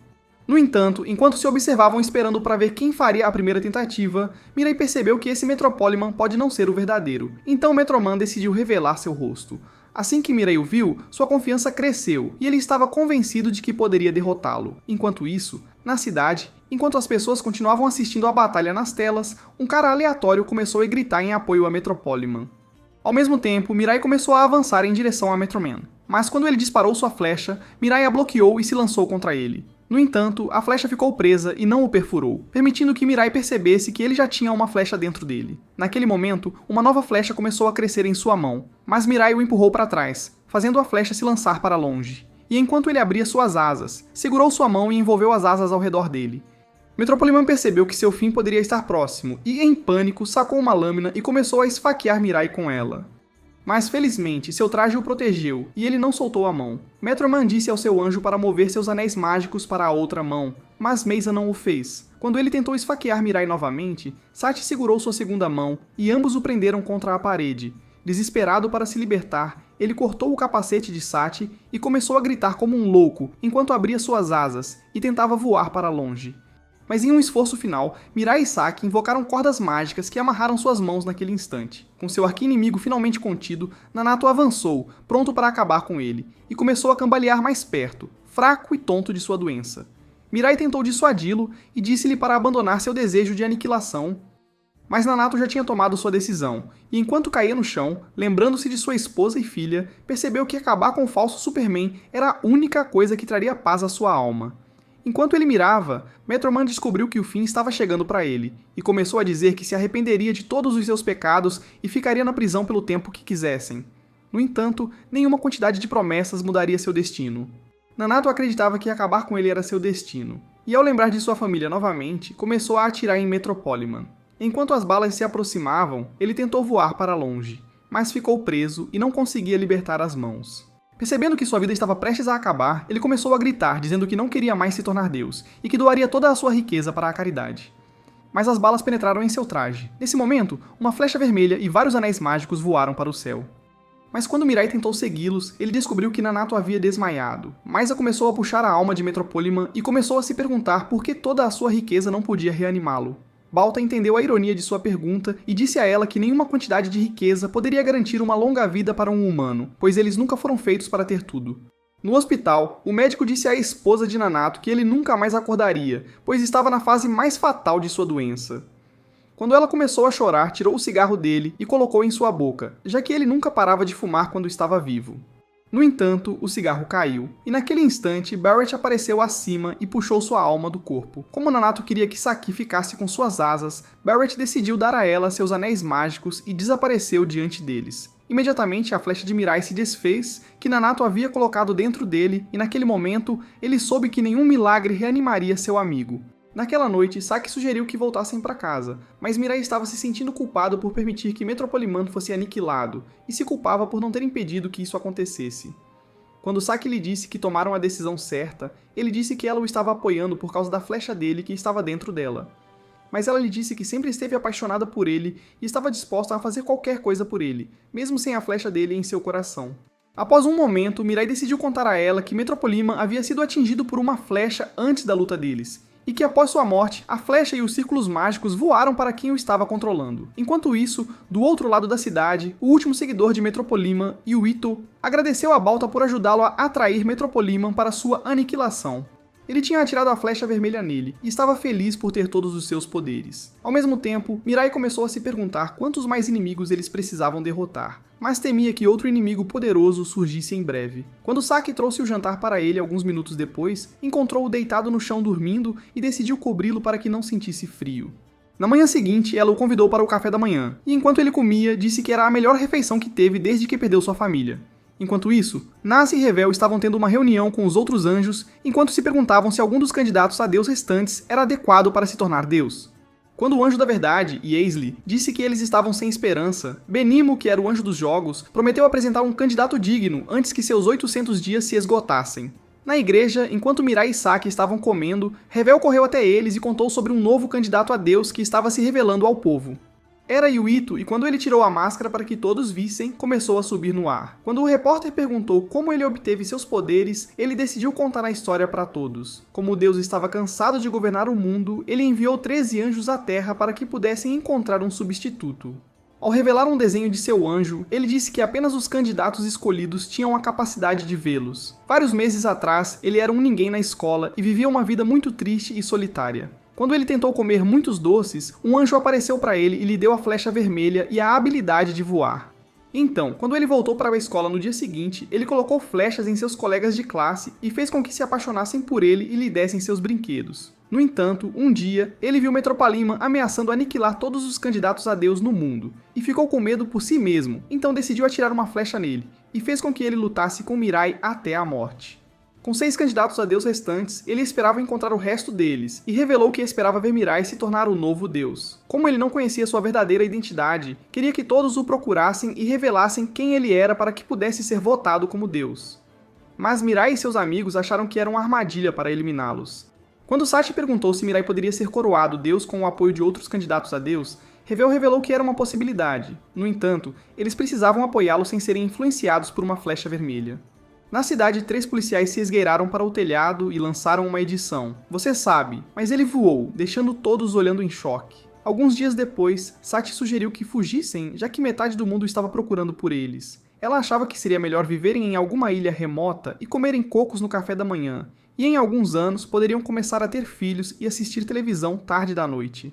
No entanto, enquanto se observavam esperando para ver quem faria a primeira tentativa, Mirai percebeu que esse Metropoliman pode não ser o verdadeiro, então Metroman decidiu revelar seu rosto. Assim que Mirai o viu, sua confiança cresceu e ele estava convencido de que poderia derrotá-lo. Enquanto isso, na cidade, enquanto as pessoas continuavam assistindo à batalha nas telas, um cara aleatório começou a gritar em apoio a Metropoliman. Ao mesmo tempo, Mirai começou a avançar em direção a Metroman, mas quando ele disparou sua flecha, Mirai a bloqueou e se lançou contra ele. No entanto, a flecha ficou presa e não o perfurou, permitindo que Mirai percebesse que ele já tinha uma flecha dentro dele. Naquele momento, uma nova flecha começou a crescer em sua mão, mas Mirai o empurrou para trás, fazendo a flecha se lançar para longe. E enquanto ele abria suas asas, segurou sua mão e envolveu as asas ao redor dele. Metropoliman percebeu que seu fim poderia estar próximo e, em pânico, sacou uma lâmina e começou a esfaquear Mirai com ela. Mas felizmente, seu traje o protegeu, e ele não soltou a mão. Metroman disse ao seu anjo para mover seus anéis mágicos para a outra mão, mas Meiza não o fez. Quando ele tentou esfaquear Mirai novamente, Sati segurou sua segunda mão, e ambos o prenderam contra a parede. Desesperado para se libertar, ele cortou o capacete de Sati e começou a gritar como um louco, enquanto abria suas asas, e tentava voar para longe. Mas em um esforço final, Mirai e Saki invocaram cordas mágicas que amarraram suas mãos naquele instante. Com seu arqui-inimigo finalmente contido, Nanato avançou, pronto para acabar com ele, e começou a cambalear mais perto, fraco e tonto de sua doença. Mirai tentou dissuadi-lo e disse-lhe para abandonar seu desejo de aniquilação, mas Nanato já tinha tomado sua decisão, e enquanto caía no chão, lembrando-se de sua esposa e filha, percebeu que acabar com o falso Superman era a única coisa que traria paz à sua alma. Enquanto ele mirava, Metroman descobriu que o fim estava chegando para ele, e começou a dizer que se arrependeria de todos os seus pecados e ficaria na prisão pelo tempo que quisessem. No entanto, nenhuma quantidade de promessas mudaria seu destino. Nanato acreditava que acabar com ele era seu destino, e ao lembrar de sua família novamente, começou a atirar em Metropoliman. Enquanto as balas se aproximavam, ele tentou voar para longe, mas ficou preso e não conseguia libertar as mãos. Percebendo que sua vida estava prestes a acabar, ele começou a gritar, dizendo que não queria mais se tornar Deus, e que doaria toda a sua riqueza para a caridade. Mas as balas penetraram em seu traje. Nesse momento, uma flecha vermelha e vários anéis mágicos voaram para o céu. Mas quando Mirai tentou segui-los, ele descobriu que Nanato havia desmaiado. Meiza começou a puxar a alma de Metropoliman e começou a se perguntar por que toda a sua riqueza não podia reanimá-lo. Balta entendeu a ironia de sua pergunta e disse a ela que nenhuma quantidade de riqueza poderia garantir uma longa vida para um humano, pois eles nunca foram feitos para ter tudo. No hospital, o médico disse à esposa de Nanato que ele nunca mais acordaria, pois estava na fase mais fatal de sua doença. Quando ela começou a chorar, tirou o cigarro dele e colocou em sua boca, já que ele nunca parava de fumar quando estava vivo. No entanto, o cigarro caiu, e naquele instante Barrett apareceu acima e puxou sua alma do corpo. Como Nanato queria que Saki ficasse com suas asas, Barrett decidiu dar a ela seus anéis mágicos e desapareceu diante deles. Imediatamente a flecha de Mirai se desfez, que Nanato havia colocado dentro dele, e naquele momento ele soube que nenhum milagre reanimaria seu amigo. Naquela noite, Saki sugeriu que voltassem para casa, mas Mirai estava se sentindo culpado por permitir que Metropoliman fosse aniquilado, e se culpava por não ter impedido que isso acontecesse. Quando Saki lhe disse que tomaram a decisão certa, ele disse que ela o estava apoiando por causa da flecha dele que estava dentro dela. Mas ela lhe disse que sempre esteve apaixonada por ele e estava disposta a fazer qualquer coisa por ele, mesmo sem a flecha dele em seu coração. Após um momento, Mirai decidiu contar a ela que Metropoliman havia sido atingido por uma flecha antes da luta deles, e que após sua morte, a flecha e os círculos mágicos voaram para quem o estava controlando. Enquanto isso, do outro lado da cidade, o último seguidor de Metropoliman, Yuito, agradeceu a Balta por ajudá-lo a atrair Metropoliman para sua aniquilação. Ele tinha atirado a flecha vermelha nele e estava feliz por ter todos os seus poderes. Ao mesmo tempo, Mirai começou a se perguntar quantos mais inimigos eles precisavam derrotar, mas temia que outro inimigo poderoso surgisse em breve. Quando Saki trouxe o jantar para ele alguns minutos depois, encontrou-o deitado no chão dormindo e decidiu cobri-lo para que não sentisse frio. Na manhã seguinte, ela o convidou para o café da manhã, e enquanto ele comia, disse que era a melhor refeição que teve desde que perdeu sua família. Enquanto isso, Nasi e Revel estavam tendo uma reunião com os outros anjos, enquanto se perguntavam se algum dos candidatos a Deus restantes era adequado para se tornar Deus. Quando o Anjo da Verdade, Yeasley, disse que eles estavam sem esperança, Benimo, que era o Anjo dos Jogos, prometeu apresentar um candidato digno antes que seus 800 dias se esgotassem. Na igreja, enquanto Mirai e Saki estavam comendo, Revel correu até eles e contou sobre um novo candidato a Deus que estava se revelando ao povo. Era Yuito, e quando ele tirou a máscara para que todos vissem, começou a subir no ar. Quando o repórter perguntou como ele obteve seus poderes, ele decidiu contar a história para todos. Como Deus estava cansado de governar o mundo, ele enviou 13 anjos à Terra para que pudessem encontrar um substituto. Ao revelar um desenho de seu anjo, ele disse que apenas os candidatos escolhidos tinham a capacidade de vê-los. Vários meses atrás, ele era um ninguém na escola e vivia uma vida muito triste e solitária. Quando ele tentou comer muitos doces, um anjo apareceu para ele e lhe deu a flecha vermelha e a habilidade de voar. Então, quando ele voltou para a escola no dia seguinte, ele colocou flechas em seus colegas de classe e fez com que se apaixonassem por ele e lhe dessem seus brinquedos. No entanto, um dia, ele viu Metropalima ameaçando aniquilar todos os candidatos a Deus no mundo, e ficou com medo por si mesmo, então decidiu atirar uma flecha nele, e fez com que ele lutasse com Mirai até a morte. Com 6 candidatos a Deus restantes, ele esperava encontrar o resto deles, e revelou que esperava ver Mirai se tornar o novo Deus. Como ele não conhecia sua verdadeira identidade, queria que todos o procurassem e revelassem quem ele era para que pudesse ser votado como Deus. Mas Mirai e seus amigos acharam que era uma armadilha para eliminá-los. Quando Sati perguntou se Mirai poderia ser coroado Deus com o apoio de outros candidatos a Deus, Revel revelou que era uma possibilidade. No entanto, eles precisavam apoiá-lo sem serem influenciados por uma flecha vermelha. Na cidade, 3 policiais se esgueiraram para o telhado e lançaram uma edição. Você sabe, mas ele voou, deixando todos olhando em choque. Alguns dias depois, Sati sugeriu que fugissem, já que metade do mundo estava procurando por eles. Ela achava que seria melhor viverem em alguma ilha remota e comerem cocos no café da manhã, e em alguns anos poderiam começar a ter filhos e assistir televisão tarde da noite.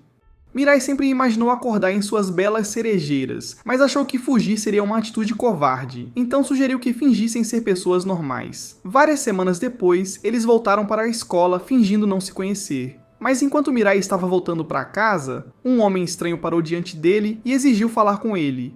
Mirai sempre imaginou acordar em suas belas cerejeiras, mas achou que fugir seria uma atitude covarde, então sugeriu que fingissem ser pessoas normais. Várias semanas depois, eles voltaram para a escola fingindo não se conhecer. Mas enquanto Mirai estava voltando para casa, um homem estranho parou diante dele e exigiu falar com ele.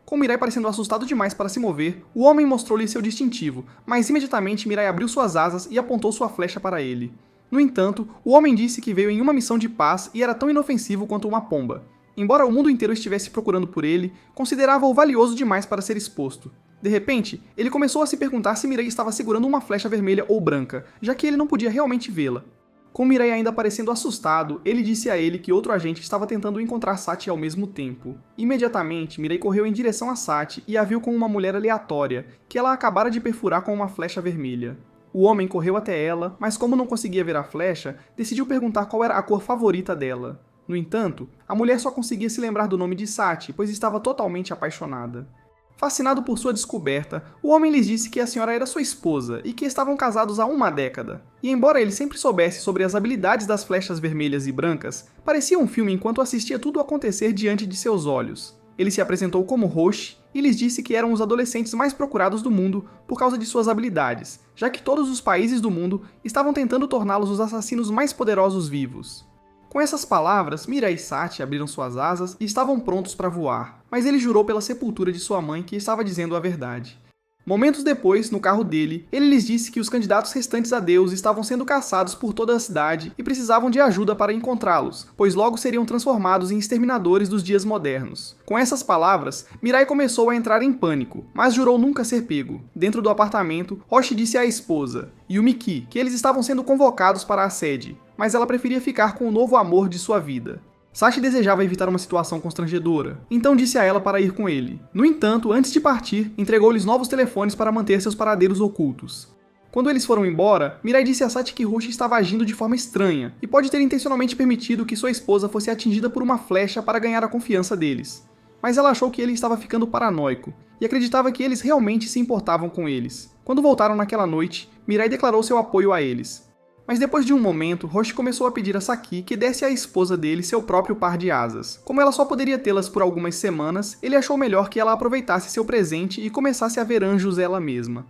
Com Mirai parecendo assustado demais para se mover, o homem mostrou-lhe seu distintivo, mas imediatamente Mirai abriu suas asas e apontou sua flecha para ele. No entanto, o homem disse que veio em uma missão de paz e era tão inofensivo quanto uma pomba. Embora o mundo inteiro estivesse procurando por ele, considerava-o valioso demais para ser exposto. De repente, ele começou a se perguntar se Mirai estava segurando uma flecha vermelha ou branca, já que ele não podia realmente vê-la. Com Mirai ainda parecendo assustado, ele disse a ele que outro agente estava tentando encontrar Sati ao mesmo tempo. Imediatamente, Mirai correu em direção a Sati e a viu com uma mulher aleatória, que ela acabara de perfurar com uma flecha vermelha. O homem correu até ela, mas como não conseguia ver a flecha, decidiu perguntar qual era a cor favorita dela. No entanto, a mulher só conseguia se lembrar do nome de Sati, pois estava totalmente apaixonada. Fascinado por sua descoberta, o homem lhes disse que a senhora era sua esposa e que estavam casados há uma década. E embora ele sempre soubesse sobre as habilidades das flechas vermelhas e brancas, parecia um filme enquanto assistia tudo acontecer diante de seus olhos. Ele se apresentou como Roshi e lhes disse que eram os adolescentes mais procurados do mundo por causa de suas habilidades, já que todos os países do mundo estavam tentando torná-los os assassinos mais poderosos vivos. Com essas palavras, Mirai e Sati abriram suas asas e estavam prontos para voar, mas ele jurou pela sepultura de sua mãe que estava dizendo a verdade. Momentos depois, no carro dele, ele lhes disse que os candidatos restantes a Deus estavam sendo caçados por toda a cidade e precisavam de ajuda para encontrá-los, pois logo seriam transformados em exterminadores dos dias modernos. Com essas palavras, Mirai começou a entrar em pânico, mas jurou nunca ser pego. Dentro do apartamento, Roshi disse à esposa, Yumiki, que eles estavam sendo convocados para a sede, mas ela preferia ficar com o novo amor de sua vida. Sati desejava evitar uma situação constrangedora, então disse a ela para ir com ele. No entanto, antes de partir, entregou-lhes novos telefones para manter seus paradeiros ocultos. Quando eles foram embora, Mirai disse a Sati que Roshi estava agindo de forma estranha e pode ter intencionalmente permitido que sua esposa fosse atingida por uma flecha para ganhar a confiança deles. Mas ela achou que ele estava ficando paranoico e acreditava que eles realmente se importavam com eles. Quando voltaram naquela noite, Mirai declarou seu apoio a eles. Mas depois de um momento, Roshi começou a pedir a Saki que desse à esposa dele seu próprio par de asas. Como ela só poderia tê-las por algumas semanas, ele achou melhor que ela aproveitasse seu presente e começasse a ver anjos ela mesma.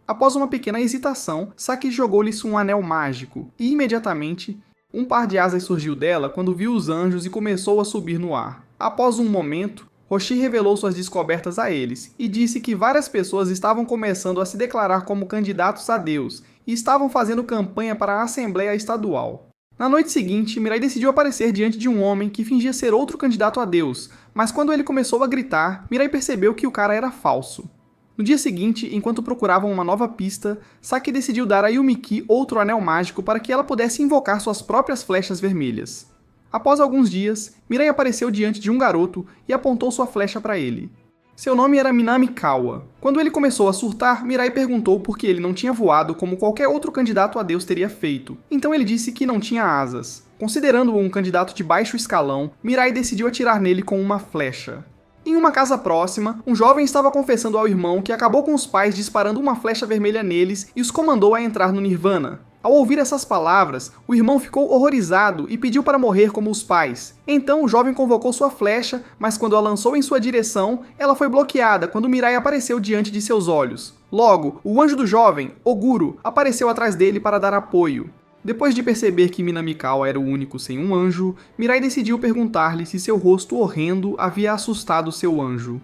Após uma pequena hesitação, Saki jogou-lhe um anel mágico, e imediatamente, um par de asas surgiu dela quando viu os anjos e começou a subir no ar. Após um momento, Roshi revelou suas descobertas a eles, e disse que várias pessoas estavam começando a se declarar como candidatos a Deus, e estavam fazendo campanha para a Assembleia Estadual. Na noite seguinte, Mirai decidiu aparecer diante de um homem que fingia ser outro candidato a Deus, mas quando ele começou a gritar, Mirai percebeu que o cara era falso. No dia seguinte, enquanto procuravam uma nova pista, Saki decidiu dar a Yumiki outro anel mágico para que ela pudesse invocar suas próprias flechas vermelhas. Após alguns dias, Mirai apareceu diante de um garoto e apontou sua flecha para ele. Seu nome era Minamikawa. Quando ele começou a surtar, Mirai perguntou por que ele não tinha voado como qualquer outro candidato a Deus teria feito. Então ele disse que não tinha asas. Considerando-o um candidato de baixo escalão, Mirai decidiu atirar nele com uma flecha. Em uma casa próxima, um jovem estava confessando ao irmão que acabou com os pais disparando uma flecha vermelha neles e os comandou a entrar no Nirvana. Ao ouvir essas palavras, o irmão ficou horrorizado e pediu para morrer como os pais. Então o jovem convocou sua flecha, mas quando a lançou em sua direção, ela foi bloqueada quando Mirai apareceu diante de seus olhos. Logo, o anjo do jovem, Oguro, apareceu atrás dele para dar apoio. Depois de perceber que Minamikawa era o único sem um anjo, Mirai decidiu perguntar-lhe se seu rosto horrendo havia assustado seu anjo.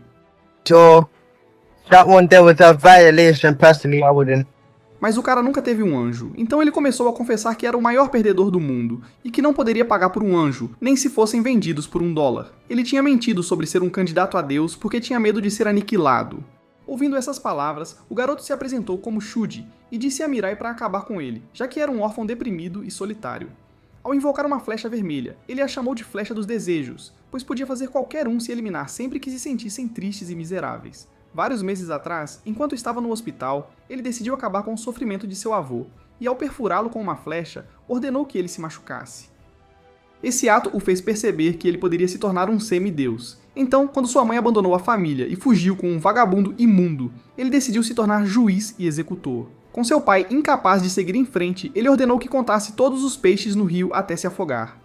So, that one there was a violation personally, I wouldn't. Mas o cara nunca teve um anjo, então ele começou a confessar que era o maior perdedor do mundo, e que não poderia pagar por um anjo, nem se fossem vendidos por $1. Ele tinha mentido sobre ser um candidato a Deus porque tinha medo de ser aniquilado. Ouvindo essas palavras, o garoto se apresentou como Shuji, e disse a Mirai para acabar com ele, já que era um órfão deprimido e solitário. Ao invocar uma flecha vermelha, ele a chamou de Flecha dos Desejos, pois podia fazer qualquer um se eliminar sempre que se sentissem tristes e miseráveis. Vários meses atrás, enquanto estava no hospital, ele decidiu acabar com o sofrimento de seu avô, e ao perfurá-lo com uma flecha, ordenou que ele se machucasse. Esse ato o fez perceber que ele poderia se tornar um semideus. Então, quando sua mãe abandonou a família e fugiu com um vagabundo imundo, ele decidiu se tornar juiz e executor. Com seu pai incapaz de seguir em frente, ele ordenou que contasse todos os peixes no rio até se afogar.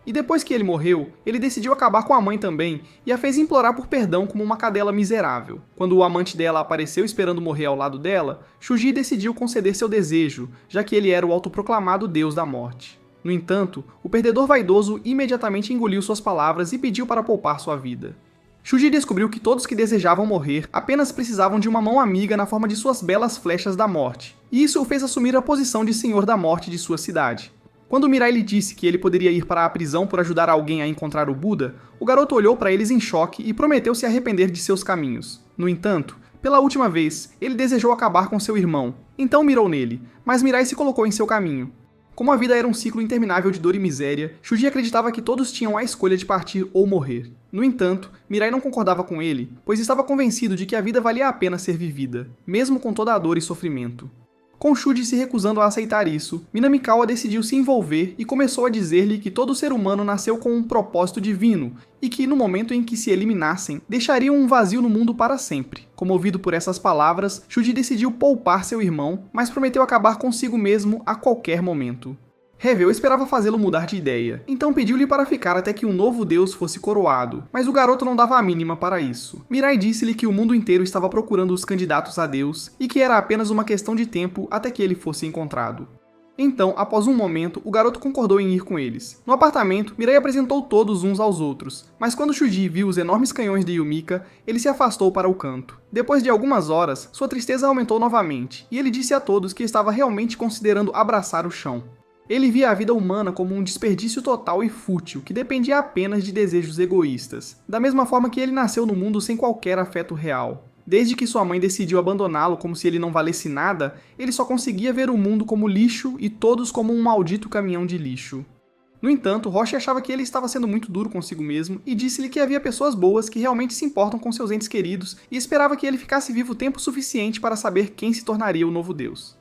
E depois que ele morreu, ele decidiu acabar com a mãe também e a fez implorar por perdão como uma cadela miserável. Quando o amante dela apareceu esperando morrer ao lado dela, Shuji decidiu conceder seu desejo, já que ele era o autoproclamado deus da morte. No entanto, o perdedor vaidoso imediatamente engoliu suas palavras e pediu para poupar sua vida. Shuji descobriu que todos que desejavam morrer apenas precisavam de uma mão amiga na forma de suas belas flechas da morte, e isso o fez assumir a posição de Senhor da Morte de sua cidade. Quando Mirai lhe disse que ele poderia ir para a prisão por ajudar alguém a encontrar o Buda, o garoto olhou para eles em choque e prometeu se arrepender de seus caminhos. No entanto, pela última vez, ele desejou acabar com seu irmão, então mirou nele, mas Mirai se colocou em seu caminho. Como a vida era um ciclo interminável de dor e miséria, Shuji acreditava que todos tinham a escolha de partir ou morrer. No entanto, Mirai não concordava com ele, pois estava convencido de que a vida valia a pena ser vivida, mesmo com toda a dor e sofrimento. Com Shuji se recusando a aceitar isso, Minamikawa decidiu se envolver e começou a dizer-lhe que todo ser humano nasceu com um propósito divino e que, no momento em que se eliminassem, deixariam um vazio no mundo para sempre. Comovido por essas palavras, Shuji decidiu poupar seu irmão, mas prometeu acabar consigo mesmo a qualquer momento. Revel esperava fazê-lo mudar de ideia, então pediu-lhe para ficar até que um novo deus fosse coroado, mas o garoto não dava a mínima para isso. Mirai disse-lhe que o mundo inteiro estava procurando os candidatos a deus e que era apenas uma questão de tempo até que ele fosse encontrado. Então, após um momento, o garoto concordou em ir com eles. No apartamento, Mirai apresentou todos uns aos outros, mas quando Shuji viu os enormes canhões de Yumika, ele se afastou para o canto. Depois de algumas horas, sua tristeza aumentou novamente, e ele disse a todos que estava realmente considerando abraçar o chão. Ele via a vida humana como um desperdício total e fútil, que dependia apenas de desejos egoístas, da mesma forma que ele nasceu no mundo sem qualquer afeto real. Desde que sua mãe decidiu abandoná-lo como se ele não valesse nada, ele só conseguia ver o mundo como lixo e todos como um maldito caminhão de lixo. No entanto, Roshi achava que ele estava sendo muito duro consigo mesmo e disse-lhe que havia pessoas boas que realmente se importam com seus entes queridos e esperava que ele ficasse vivo tempo suficiente para saber quem se tornaria o novo deus.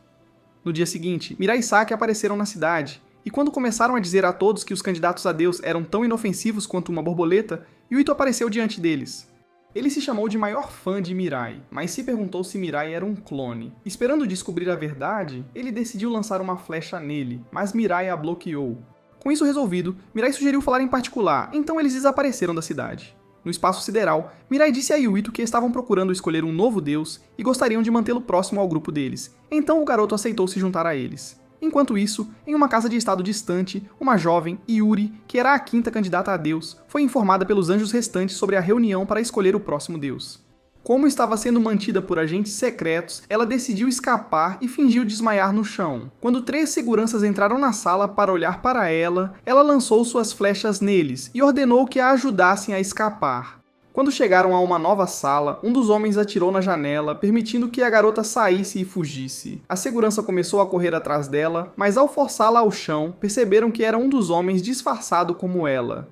No dia seguinte, Mirai e Saki apareceram na cidade, e quando começaram a dizer a todos que os candidatos a Deus eram tão inofensivos quanto uma borboleta, Yuito apareceu diante deles. Ele se chamou de maior fã de Mirai, mas se perguntou se Mirai era um clone. Esperando descobrir a verdade, ele decidiu lançar uma flecha nele, mas Mirai a bloqueou. Com isso resolvido, Mirai sugeriu falar em particular, então eles desapareceram da cidade. No espaço sideral, Mirai disse a Yuito que estavam procurando escolher um novo deus e gostariam de mantê-lo próximo ao grupo deles, então o garoto aceitou se juntar a eles. Enquanto isso, em uma casa de estado distante, uma jovem, Yuri, que era a quinta candidata a deus, foi informada pelos anjos restantes sobre a reunião para escolher o próximo deus. Como estava sendo mantida por agentes secretos, ela decidiu escapar e fingiu desmaiar no chão. Quando 3 seguranças entraram na sala para olhar para ela, ela lançou suas flechas neles e ordenou que a ajudassem a escapar. Quando chegaram a uma nova sala, um dos homens atirou na janela, permitindo que a garota saísse e fugisse. A segurança começou a correr atrás dela, mas ao forçá-la ao chão, perceberam que era um dos homens disfarçado como ela.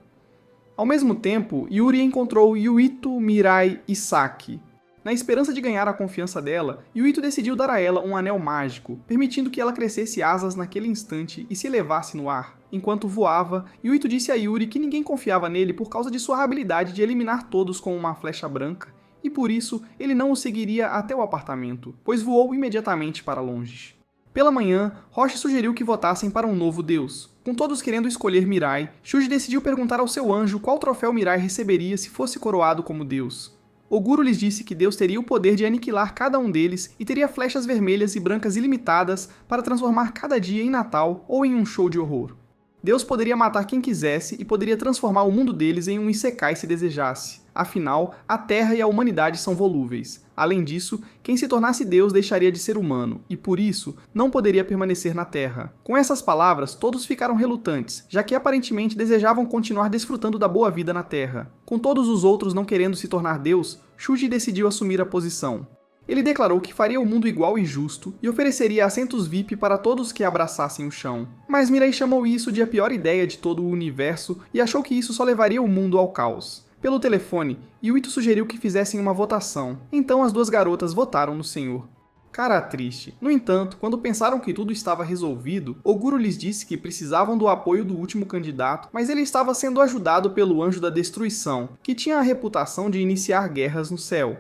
Ao mesmo tempo, Yuri encontrou Yuito, Mirai e Saki. Na esperança de ganhar a confiança dela, Yuito decidiu dar a ela um anel mágico, permitindo que ela crescesse asas naquele instante e se elevasse no ar. Enquanto voava, Yuito disse a Yuri que ninguém confiava nele por causa de sua habilidade de eliminar todos com uma flecha branca, e por isso ele não o seguiria até o apartamento, pois voou imediatamente para longe. Pela manhã, Roshi sugeriu que votassem para um novo deus. Com todos querendo escolher Mirai, Shuji decidiu perguntar ao seu anjo qual troféu Mirai receberia se fosse coroado como deus. Oguro lhes disse que Deus teria o poder de aniquilar cada um deles e teria flechas vermelhas e brancas ilimitadas para transformar cada dia em Natal ou em um show de horror. Deus poderia matar quem quisesse e poderia transformar o mundo deles em um isekai se desejasse. Afinal, a Terra e a humanidade são volúveis. Além disso, quem se tornasse Deus deixaria de ser humano, e por isso, não poderia permanecer na Terra. Com essas palavras, todos ficaram relutantes, já que aparentemente desejavam continuar desfrutando da boa vida na Terra. Com todos os outros não querendo se tornar Deus, Shuji decidiu assumir a posição. Ele declarou que faria o mundo igual e justo e ofereceria assentos VIP para todos que abraçassem o chão. Mas Mirai chamou isso de a pior ideia de todo o universo e achou que isso só levaria o mundo ao caos. Pelo telefone, Yuito sugeriu que fizessem uma votação, então as duas garotas votaram no senhor. Cara triste. No entanto, quando pensaram que tudo estava resolvido, Oguro lhes disse que precisavam do apoio do último candidato, mas ele estava sendo ajudado pelo Anjo da Destruição, que tinha a reputação de iniciar guerras no céu.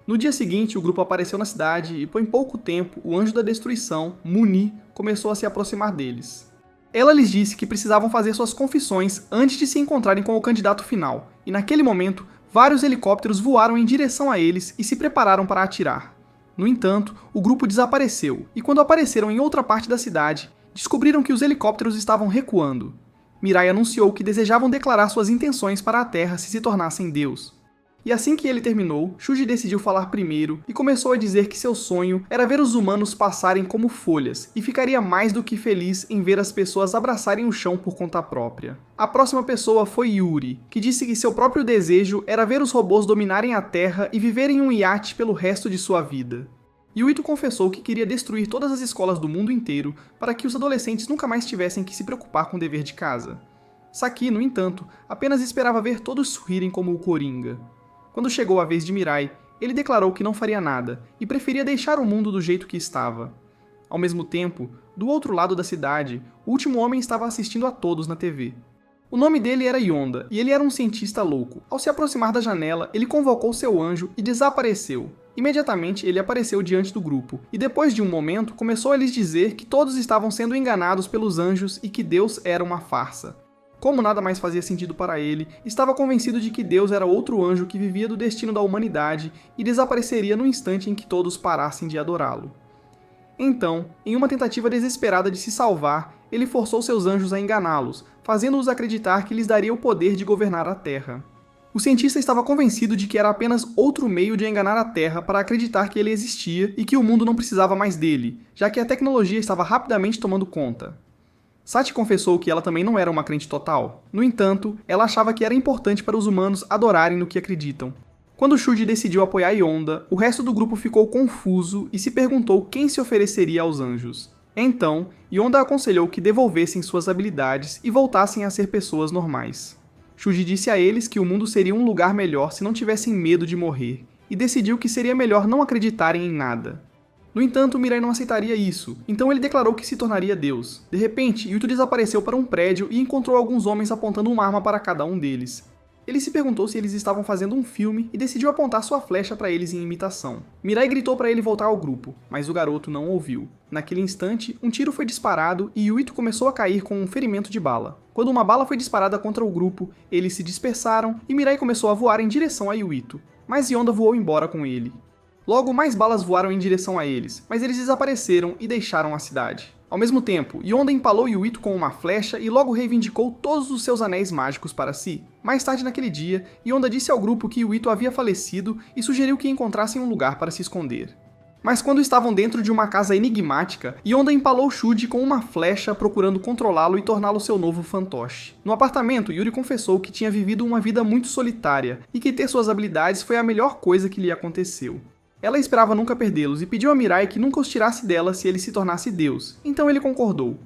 No dia seguinte, o grupo apareceu na cidade e, por pouco tempo, o Anjo da Destruição, Muni, começou a se aproximar deles. Ela lhes disse que precisavam fazer suas confissões antes de se encontrarem com o candidato final, e naquele momento, vários helicópteros voaram em direção a eles e se prepararam para atirar. No entanto, o grupo desapareceu, e quando apareceram em outra parte da cidade, descobriram que os helicópteros estavam recuando. Mirai anunciou que desejavam declarar suas intenções para a Terra se tornassem Deus. E assim que ele terminou, Shuji decidiu falar primeiro e começou a dizer que seu sonho era ver os humanos passarem como folhas e ficaria mais do que feliz em ver as pessoas abraçarem o chão por conta própria. A próxima pessoa foi Yuri, que disse que seu próprio desejo era ver os robôs dominarem a Terra e viverem em um iate pelo resto de sua vida. Yuito confessou que queria destruir todas as escolas do mundo inteiro para que os adolescentes nunca mais tivessem que se preocupar com o dever de casa. Saki, no entanto, apenas esperava ver todos sorrirem como o Coringa. Quando chegou a vez de Mirai, ele declarou que não faria nada e preferia deixar o mundo do jeito que estava. Ao mesmo tempo, do outro lado da cidade, o último homem estava assistindo a todos na TV. O nome dele era Yonda e ele era um cientista louco. Ao se aproximar da janela, ele convocou seu anjo e desapareceu. Imediatamente ele apareceu diante do grupo e depois de um momento começou a lhes dizer que todos estavam sendo enganados pelos anjos e que Deus era uma farsa. Como nada mais fazia sentido para ele, estava convencido de que Deus era outro anjo que vivia do destino da humanidade e desapareceria no instante em que todos parassem de adorá-lo. Então, em uma tentativa desesperada de se salvar, ele forçou seus anjos a enganá-los, fazendo-os acreditar que lhes daria o poder de governar a Terra. O cientista estava convencido de que era apenas outro meio de enganar a Terra para acreditar que ele existia e que o mundo não precisava mais dele, já que a tecnologia estava rapidamente tomando conta. Sati confessou que ela também não era uma crente total. No entanto, ela achava que era importante para os humanos adorarem no que acreditam. Quando Shuji decidiu apoiar Yonda, o resto do grupo ficou confuso e se perguntou quem se ofereceria aos anjos. Então, Yonda aconselhou que devolvessem suas habilidades e voltassem a ser pessoas normais. Shuji disse a eles que o mundo seria um lugar melhor se não tivessem medo de morrer, e decidiu que seria melhor não acreditarem em nada. No entanto, Mirai não aceitaria isso, então ele declarou que se tornaria Deus. De repente, Yuito desapareceu para um prédio e encontrou alguns homens apontando uma arma para cada um deles. Ele se perguntou se eles estavam fazendo um filme e decidiu apontar sua flecha para eles em imitação. Mirai gritou para ele voltar ao grupo, mas o garoto não ouviu. Naquele instante, um tiro foi disparado e Yuito começou a cair com um ferimento de bala. Quando uma bala foi disparada contra o grupo, eles se dispersaram e Mirai começou a voar em direção a Yuito, mas Yonda voou embora com ele. Logo, mais balas voaram em direção a eles, mas eles desapareceram e deixaram a cidade. Ao mesmo tempo, Yonda empalou Yuito com uma flecha e logo reivindicou todos os seus anéis mágicos para si. Mais tarde naquele dia, Yonda disse ao grupo que Yuito havia falecido e sugeriu que encontrassem um lugar para se esconder. Mas quando estavam dentro de uma casa enigmática, Yonda empalou Shuji com uma flecha procurando controlá-lo e torná-lo seu novo fantoche. No apartamento, Yuri confessou que tinha vivido uma vida muito solitária e que ter suas habilidades foi a melhor coisa que lhe aconteceu. Ela esperava nunca perdê-los e pediu a Mirai que nunca os tirasse dela se ele se tornasse Deus, então ele concordou.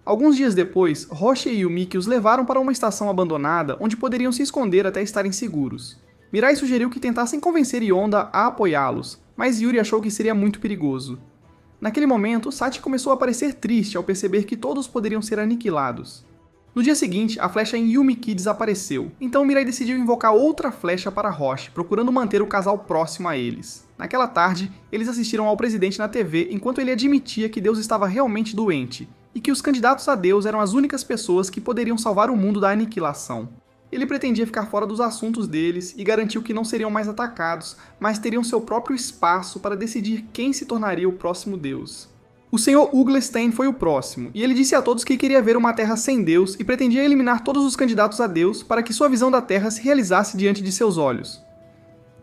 Alguns dias depois, Roshi e Yumiki os levaram para uma estação abandonada onde poderiam se esconder até estarem seguros. Mirai sugeriu que tentassem convencer Yonda a apoiá-los, mas Yuri achou que seria muito perigoso. Naquele momento, Sachi começou a parecer triste ao perceber que todos poderiam ser aniquilados. No dia seguinte, a flecha em Yumiki desapareceu, então Mirai decidiu invocar outra flecha para Roshi, procurando manter o casal próximo a eles. Naquela tarde, eles assistiram ao presidente na TV enquanto ele admitia que Deus estava realmente doente, e que os candidatos a Deus eram as únicas pessoas que poderiam salvar o mundo da aniquilação. Ele pretendia ficar fora dos assuntos deles e garantiu que não seriam mais atacados, mas teriam seu próprio espaço para decidir quem se tornaria o próximo Deus. O Sr. Uglestein foi o próximo, e ele disse a todos que queria ver uma terra sem Deus e pretendia eliminar todos os candidatos a Deus para que sua visão da terra se realizasse diante de seus olhos.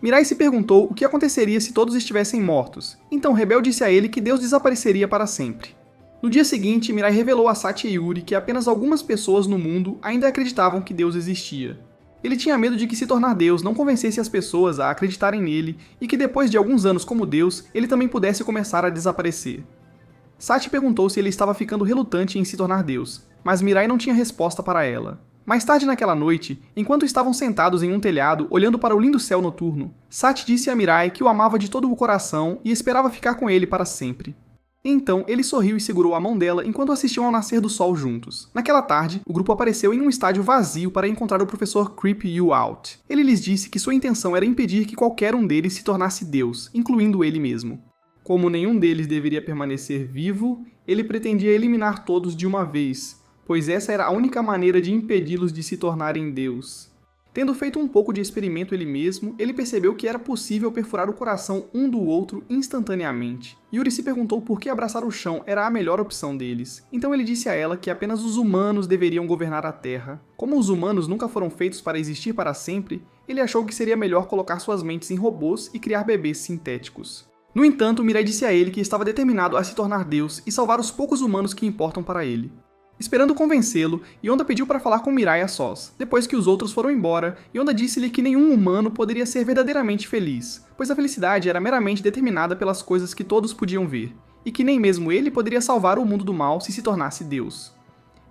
Mirai se perguntou o que aconteceria se todos estivessem mortos, então Rebel disse a ele que Deus desapareceria para sempre. No dia seguinte, Mirai revelou a Sachi e Yuri que apenas algumas pessoas no mundo ainda acreditavam que Deus existia. Ele tinha medo de que se tornar Deus não convencesse as pessoas a acreditarem nele e que depois de alguns anos como Deus, ele também pudesse começar a desaparecer. Sachi perguntou se ele estava ficando relutante em se tornar Deus, mas Mirai não tinha resposta para ela. Mais tarde naquela noite, enquanto estavam sentados em um telhado olhando para o lindo céu noturno, Sachi disse a Mirai que o amava de todo o coração e esperava ficar com ele para sempre. Então, ele sorriu e segurou a mão dela enquanto assistiam ao nascer do sol juntos. Naquela tarde, o grupo apareceu em um estádio vazio para encontrar o professor Creep You Out. Ele lhes disse que sua intenção era impedir que qualquer um deles se tornasse Deus, incluindo ele mesmo. Como nenhum deles deveria permanecer vivo, ele pretendia eliminar todos de uma vez, pois essa era a única maneira de impedi-los de se tornarem Deus. Tendo feito um pouco de experimento ele mesmo, ele percebeu que era possível perfurar o coração um do outro instantaneamente. Yuri se perguntou por que abraçar o chão era a melhor opção deles. Então ele disse a ela que apenas os humanos deveriam governar a Terra. Como os humanos nunca foram feitos para existir para sempre, ele achou que seria melhor colocar suas mentes em robôs e criar bebês sintéticos. No entanto, Mirai disse a ele que estava determinado a se tornar Deus e salvar os poucos humanos que importam para ele. Esperando convencê-lo, Yonda pediu para falar com Mirai a sós. Depois que os outros foram embora, Yonda disse-lhe que nenhum humano poderia ser verdadeiramente feliz, pois a felicidade era meramente determinada pelas coisas que todos podiam ver, e que nem mesmo ele poderia salvar o mundo do mal se tornasse Deus.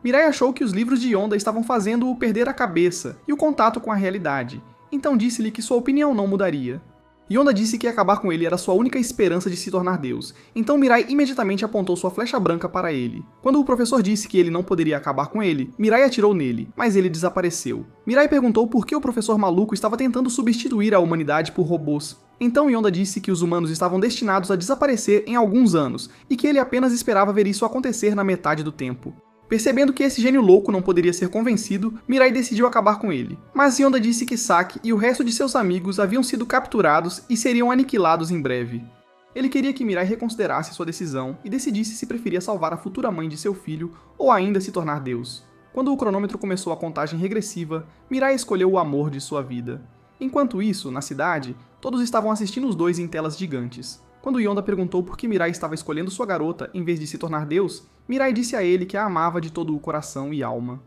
Mirai achou que os livros de Yonda estavam fazendo-o perder a cabeça e o contato com a realidade, então disse-lhe que sua opinião não mudaria. Yonda disse que acabar com ele era sua única esperança de se tornar Deus, então Mirai imediatamente apontou sua flecha branca para ele. Quando o professor disse que ele não poderia acabar com ele, Mirai atirou nele, mas ele desapareceu. Mirai perguntou por que o professor maluco estava tentando substituir a humanidade por robôs. Então Yonda disse que os humanos estavam destinados a desaparecer em alguns anos, e que ele apenas esperava ver isso acontecer na metade do tempo. Percebendo que esse gênio louco não poderia ser convencido, Mirai decidiu acabar com ele. Mas Yonda disse que Saki e o resto de seus amigos haviam sido capturados e seriam aniquilados em breve. Ele queria que Mirai reconsiderasse sua decisão e decidisse se preferia salvar a futura mãe de seu filho ou ainda se tornar Deus. Quando o cronômetro começou a contagem regressiva, Mirai escolheu o amor de sua vida. Enquanto isso, na cidade, todos estavam assistindo os dois em telas gigantes. Quando Yonda perguntou por que Mirai estava escolhendo sua garota em vez de se tornar Deus, Mirai disse a ele que a amava de todo o coração e alma.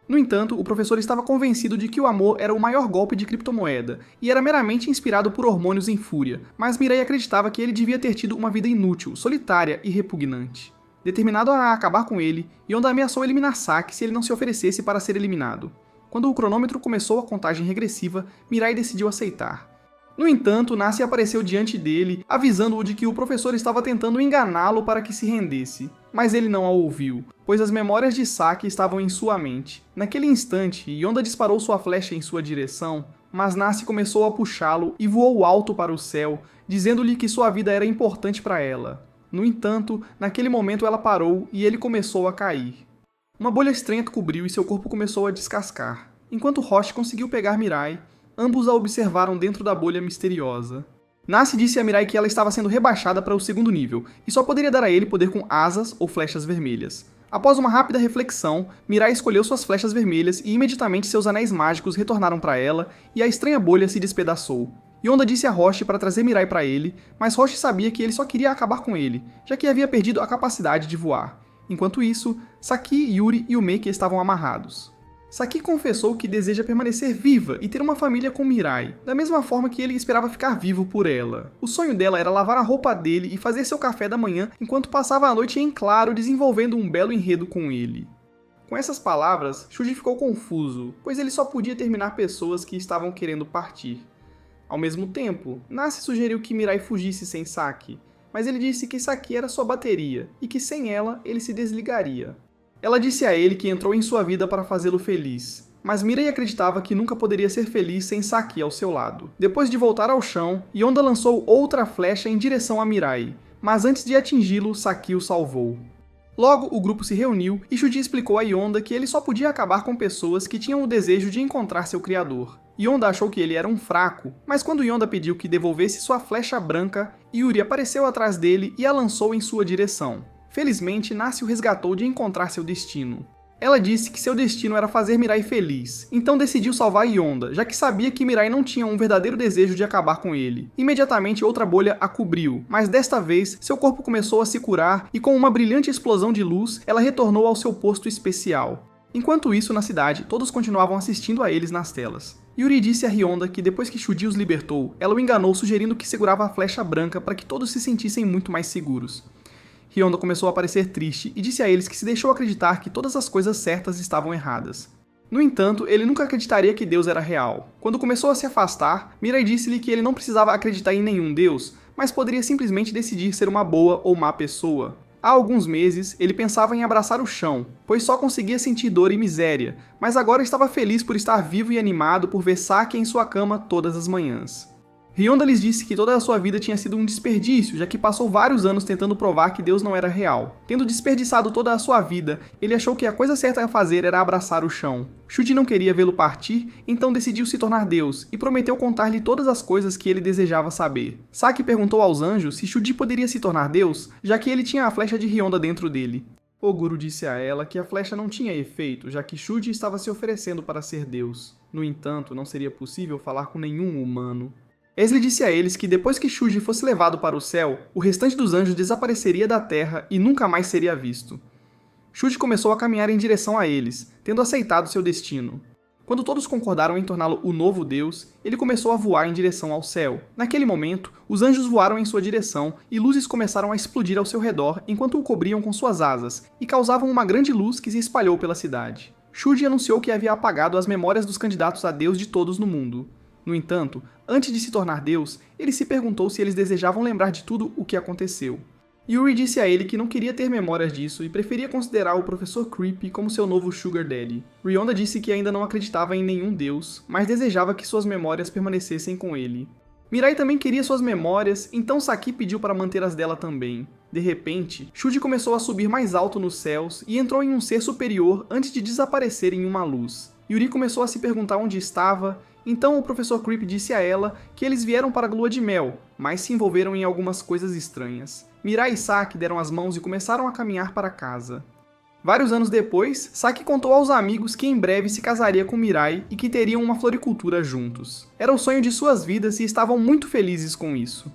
No entanto, o professor estava convencido de que o amor era o maior golpe de criptomoeda, e era meramente inspirado por hormônios em fúria, mas Mirai acreditava que ele devia ter tido uma vida inútil, solitária e repugnante. Determinado a acabar com ele, Yonda ameaçou eliminar Saki se ele não se oferecesse para ser eliminado. Quando o cronômetro começou a contagem regressiva, Mirai decidiu aceitar. No entanto, Nassi apareceu diante dele, avisando-o de que o professor estava tentando enganá-lo para que se rendesse. Mas ele não a ouviu, pois as memórias de Saki estavam em sua mente. Naquele instante, Yonda disparou sua flecha em sua direção, mas Nassi começou a puxá-lo e voou alto para o céu, dizendo-lhe que sua vida era importante para ela. No entanto, naquele momento ela parou e ele começou a cair. Uma bolha estranha cobriu e seu corpo começou a descascar. Enquanto Roshi conseguiu pegar Mirai, ambos a observaram dentro da bolha misteriosa. Nassi disse a Mirai que ela estava sendo rebaixada para o segundo nível, e só poderia dar a ele poder com asas ou flechas vermelhas. Após uma rápida reflexão, Mirai escolheu suas flechas vermelhas e imediatamente seus anéis mágicos retornaram para ela e a estranha bolha se despedaçou. Yonda disse a Roshi para trazer Mirai para ele, mas Roshi sabia que ele só queria acabar com ele, já que havia perdido a capacidade de voar. Enquanto isso, Saki, Yuri e Umeki estavam amarrados. Saki confessou que deseja permanecer viva e ter uma família com Mirai, da mesma forma que ele esperava ficar vivo por ela. O sonho dela era lavar a roupa dele e fazer seu café da manhã enquanto passava a noite em claro desenvolvendo um belo enredo com ele. Com essas palavras, Shuji ficou confuso, pois ele só podia terminar pessoas que estavam querendo partir. Ao mesmo tempo, Nassi sugeriu que Mirai fugisse sem Saki, mas ele disse que Saki era sua bateria e que sem ela ele se desligaria. Ela disse a ele que entrou em sua vida para fazê-lo feliz, mas Mirai acreditava que nunca poderia ser feliz sem Saki ao seu lado. Depois de voltar ao chão, Yonda lançou outra flecha em direção a Mirai, mas antes de atingi-lo, Saki o salvou. Logo, o grupo se reuniu e Shuji explicou a Yonda que ele só podia acabar com pessoas que tinham o desejo de encontrar seu criador. Yonda achou que ele era um fraco, mas quando Yonda pediu que devolvesse sua flecha branca, Yuri apareceu atrás dele e a lançou em sua direção. Felizmente, Nassi o resgatou de encontrar seu destino. Ela disse que seu destino era fazer Mirai feliz, então decidiu salvar Yonda, já que sabia que Mirai não tinha um verdadeiro desejo de acabar com ele. Imediatamente outra bolha a cobriu, mas desta vez seu corpo começou a se curar e com uma brilhante explosão de luz, ela retornou ao seu posto especial. Enquanto isso, na cidade, todos continuavam assistindo a eles nas telas. Yuri disse a Ryonda que depois que Shuji os libertou, ela o enganou sugerindo que segurava a flecha branca para que todos se sentissem muito mais seguros. Ryonda começou a parecer triste e disse a eles que se deixou acreditar que todas as coisas certas estavam erradas. No entanto, ele nunca acreditaria que Deus era real. Quando começou a se afastar, Mirai disse-lhe que ele não precisava acreditar em nenhum Deus, mas poderia simplesmente decidir ser uma boa ou má pessoa. Há alguns meses, ele pensava em abraçar o chão, pois só conseguia sentir dor e miséria, mas agora estava feliz por estar vivo e animado por ver Saki em sua cama todas as manhãs. Ryonda lhes disse que toda a sua vida tinha sido um desperdício, já que passou vários anos tentando provar que Deus não era real. Tendo desperdiçado toda a sua vida, ele achou que a coisa certa a fazer era abraçar o chão. Shuji não queria vê-lo partir, então decidiu se tornar Deus, e prometeu contar-lhe todas as coisas que ele desejava saber. Saki perguntou aos anjos se Shuji poderia se tornar Deus, já que ele tinha a flecha de Ryonda dentro dele. O guru disse a ela que a flecha não tinha efeito, já que Shuji estava se oferecendo para ser Deus. No entanto, não seria possível falar com nenhum humano. Esli disse a eles que depois que Shuji fosse levado para o céu, o restante dos anjos desapareceria da terra e nunca mais seria visto. Shuji começou a caminhar em direção a eles, tendo aceitado seu destino. Quando todos concordaram em torná-lo o novo Deus, ele começou a voar em direção ao céu. Naquele momento, os anjos voaram em sua direção e luzes começaram a explodir ao seu redor enquanto o cobriam com suas asas e causavam uma grande luz que se espalhou pela cidade. Shuji anunciou que havia apagado as memórias dos candidatos a Deus de todos no mundo. No entanto, antes de se tornar Deus, ele se perguntou se eles desejavam lembrar de tudo o que aconteceu. Yuri disse a ele que não queria ter memórias disso e preferia considerar o Professor Creepy como seu novo Sugar Daddy. Ryonda disse que ainda não acreditava em nenhum Deus, mas desejava que suas memórias permanecessem com ele. Mirai também queria suas memórias, então Saki pediu para manter as dela também. De repente, Shuji começou a subir mais alto nos céus e entrou em um ser superior antes de desaparecer em uma luz. Yuri começou a se perguntar onde estava, então o Professor Creep disse a ela que eles vieram para a lua de mel, mas se envolveram em algumas coisas estranhas. Mirai e Saki deram as mãos e começaram a caminhar para casa. Vários anos depois, Saki contou aos amigos que em breve se casaria com Mirai e que teriam uma floricultura juntos. Era o sonho de suas vidas e estavam muito felizes com isso.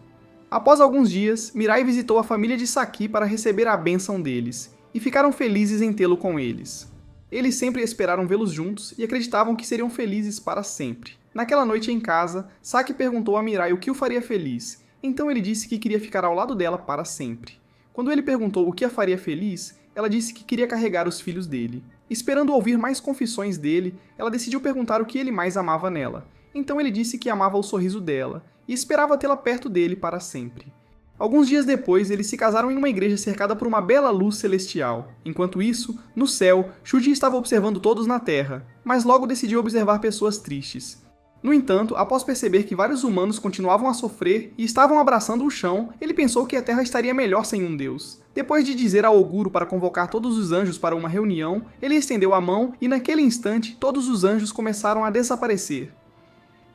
Após alguns dias, Mirai visitou a família de Saki para receber a bênção deles, e ficaram felizes em tê-lo com eles. Eles sempre esperaram vê-los juntos e acreditavam que seriam felizes para sempre. Naquela noite em casa, Saki perguntou a Mirai o que o faria feliz, então ele disse que queria ficar ao lado dela para sempre. Quando ele perguntou o que a faria feliz, ela disse que queria carregar os filhos dele. Esperando ouvir mais confissões dele, ela decidiu perguntar o que ele mais amava nela. Então ele disse que amava o sorriso dela, e esperava tê-la perto dele para sempre. Alguns dias depois, eles se casaram em uma igreja cercada por uma bela luz celestial. Enquanto isso, no céu, Shuji estava observando todos na Terra, mas logo decidiu observar pessoas tristes. No entanto, após perceber que vários humanos continuavam a sofrer e estavam abraçando o chão, ele pensou que a Terra estaria melhor sem um deus. Depois de dizer ao Oguro para convocar todos os anjos para uma reunião, ele estendeu a mão e naquele instante todos os anjos começaram a desaparecer.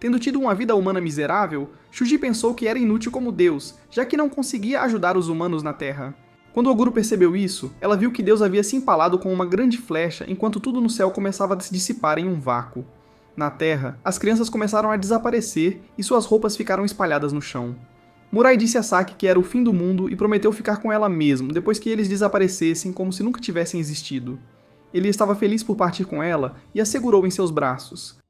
Tendo tido uma vida humana miserável, Shuji pensou que era inútil como Deus, já que não conseguia ajudar os humanos na Terra. Quando Oguro percebeu isso, ela viu que Deus havia se empalado com uma grande flecha enquanto tudo no céu começava a se dissipar em um vácuo. Na Terra, as crianças começaram a desaparecer e suas roupas ficaram espalhadas no chão. Murai disse a Saki que era o fim do mundo e prometeu ficar com ela mesmo depois que eles desaparecessem como se nunca tivessem existido. Ele estava feliz por partir com ela e a segurou em seus braços.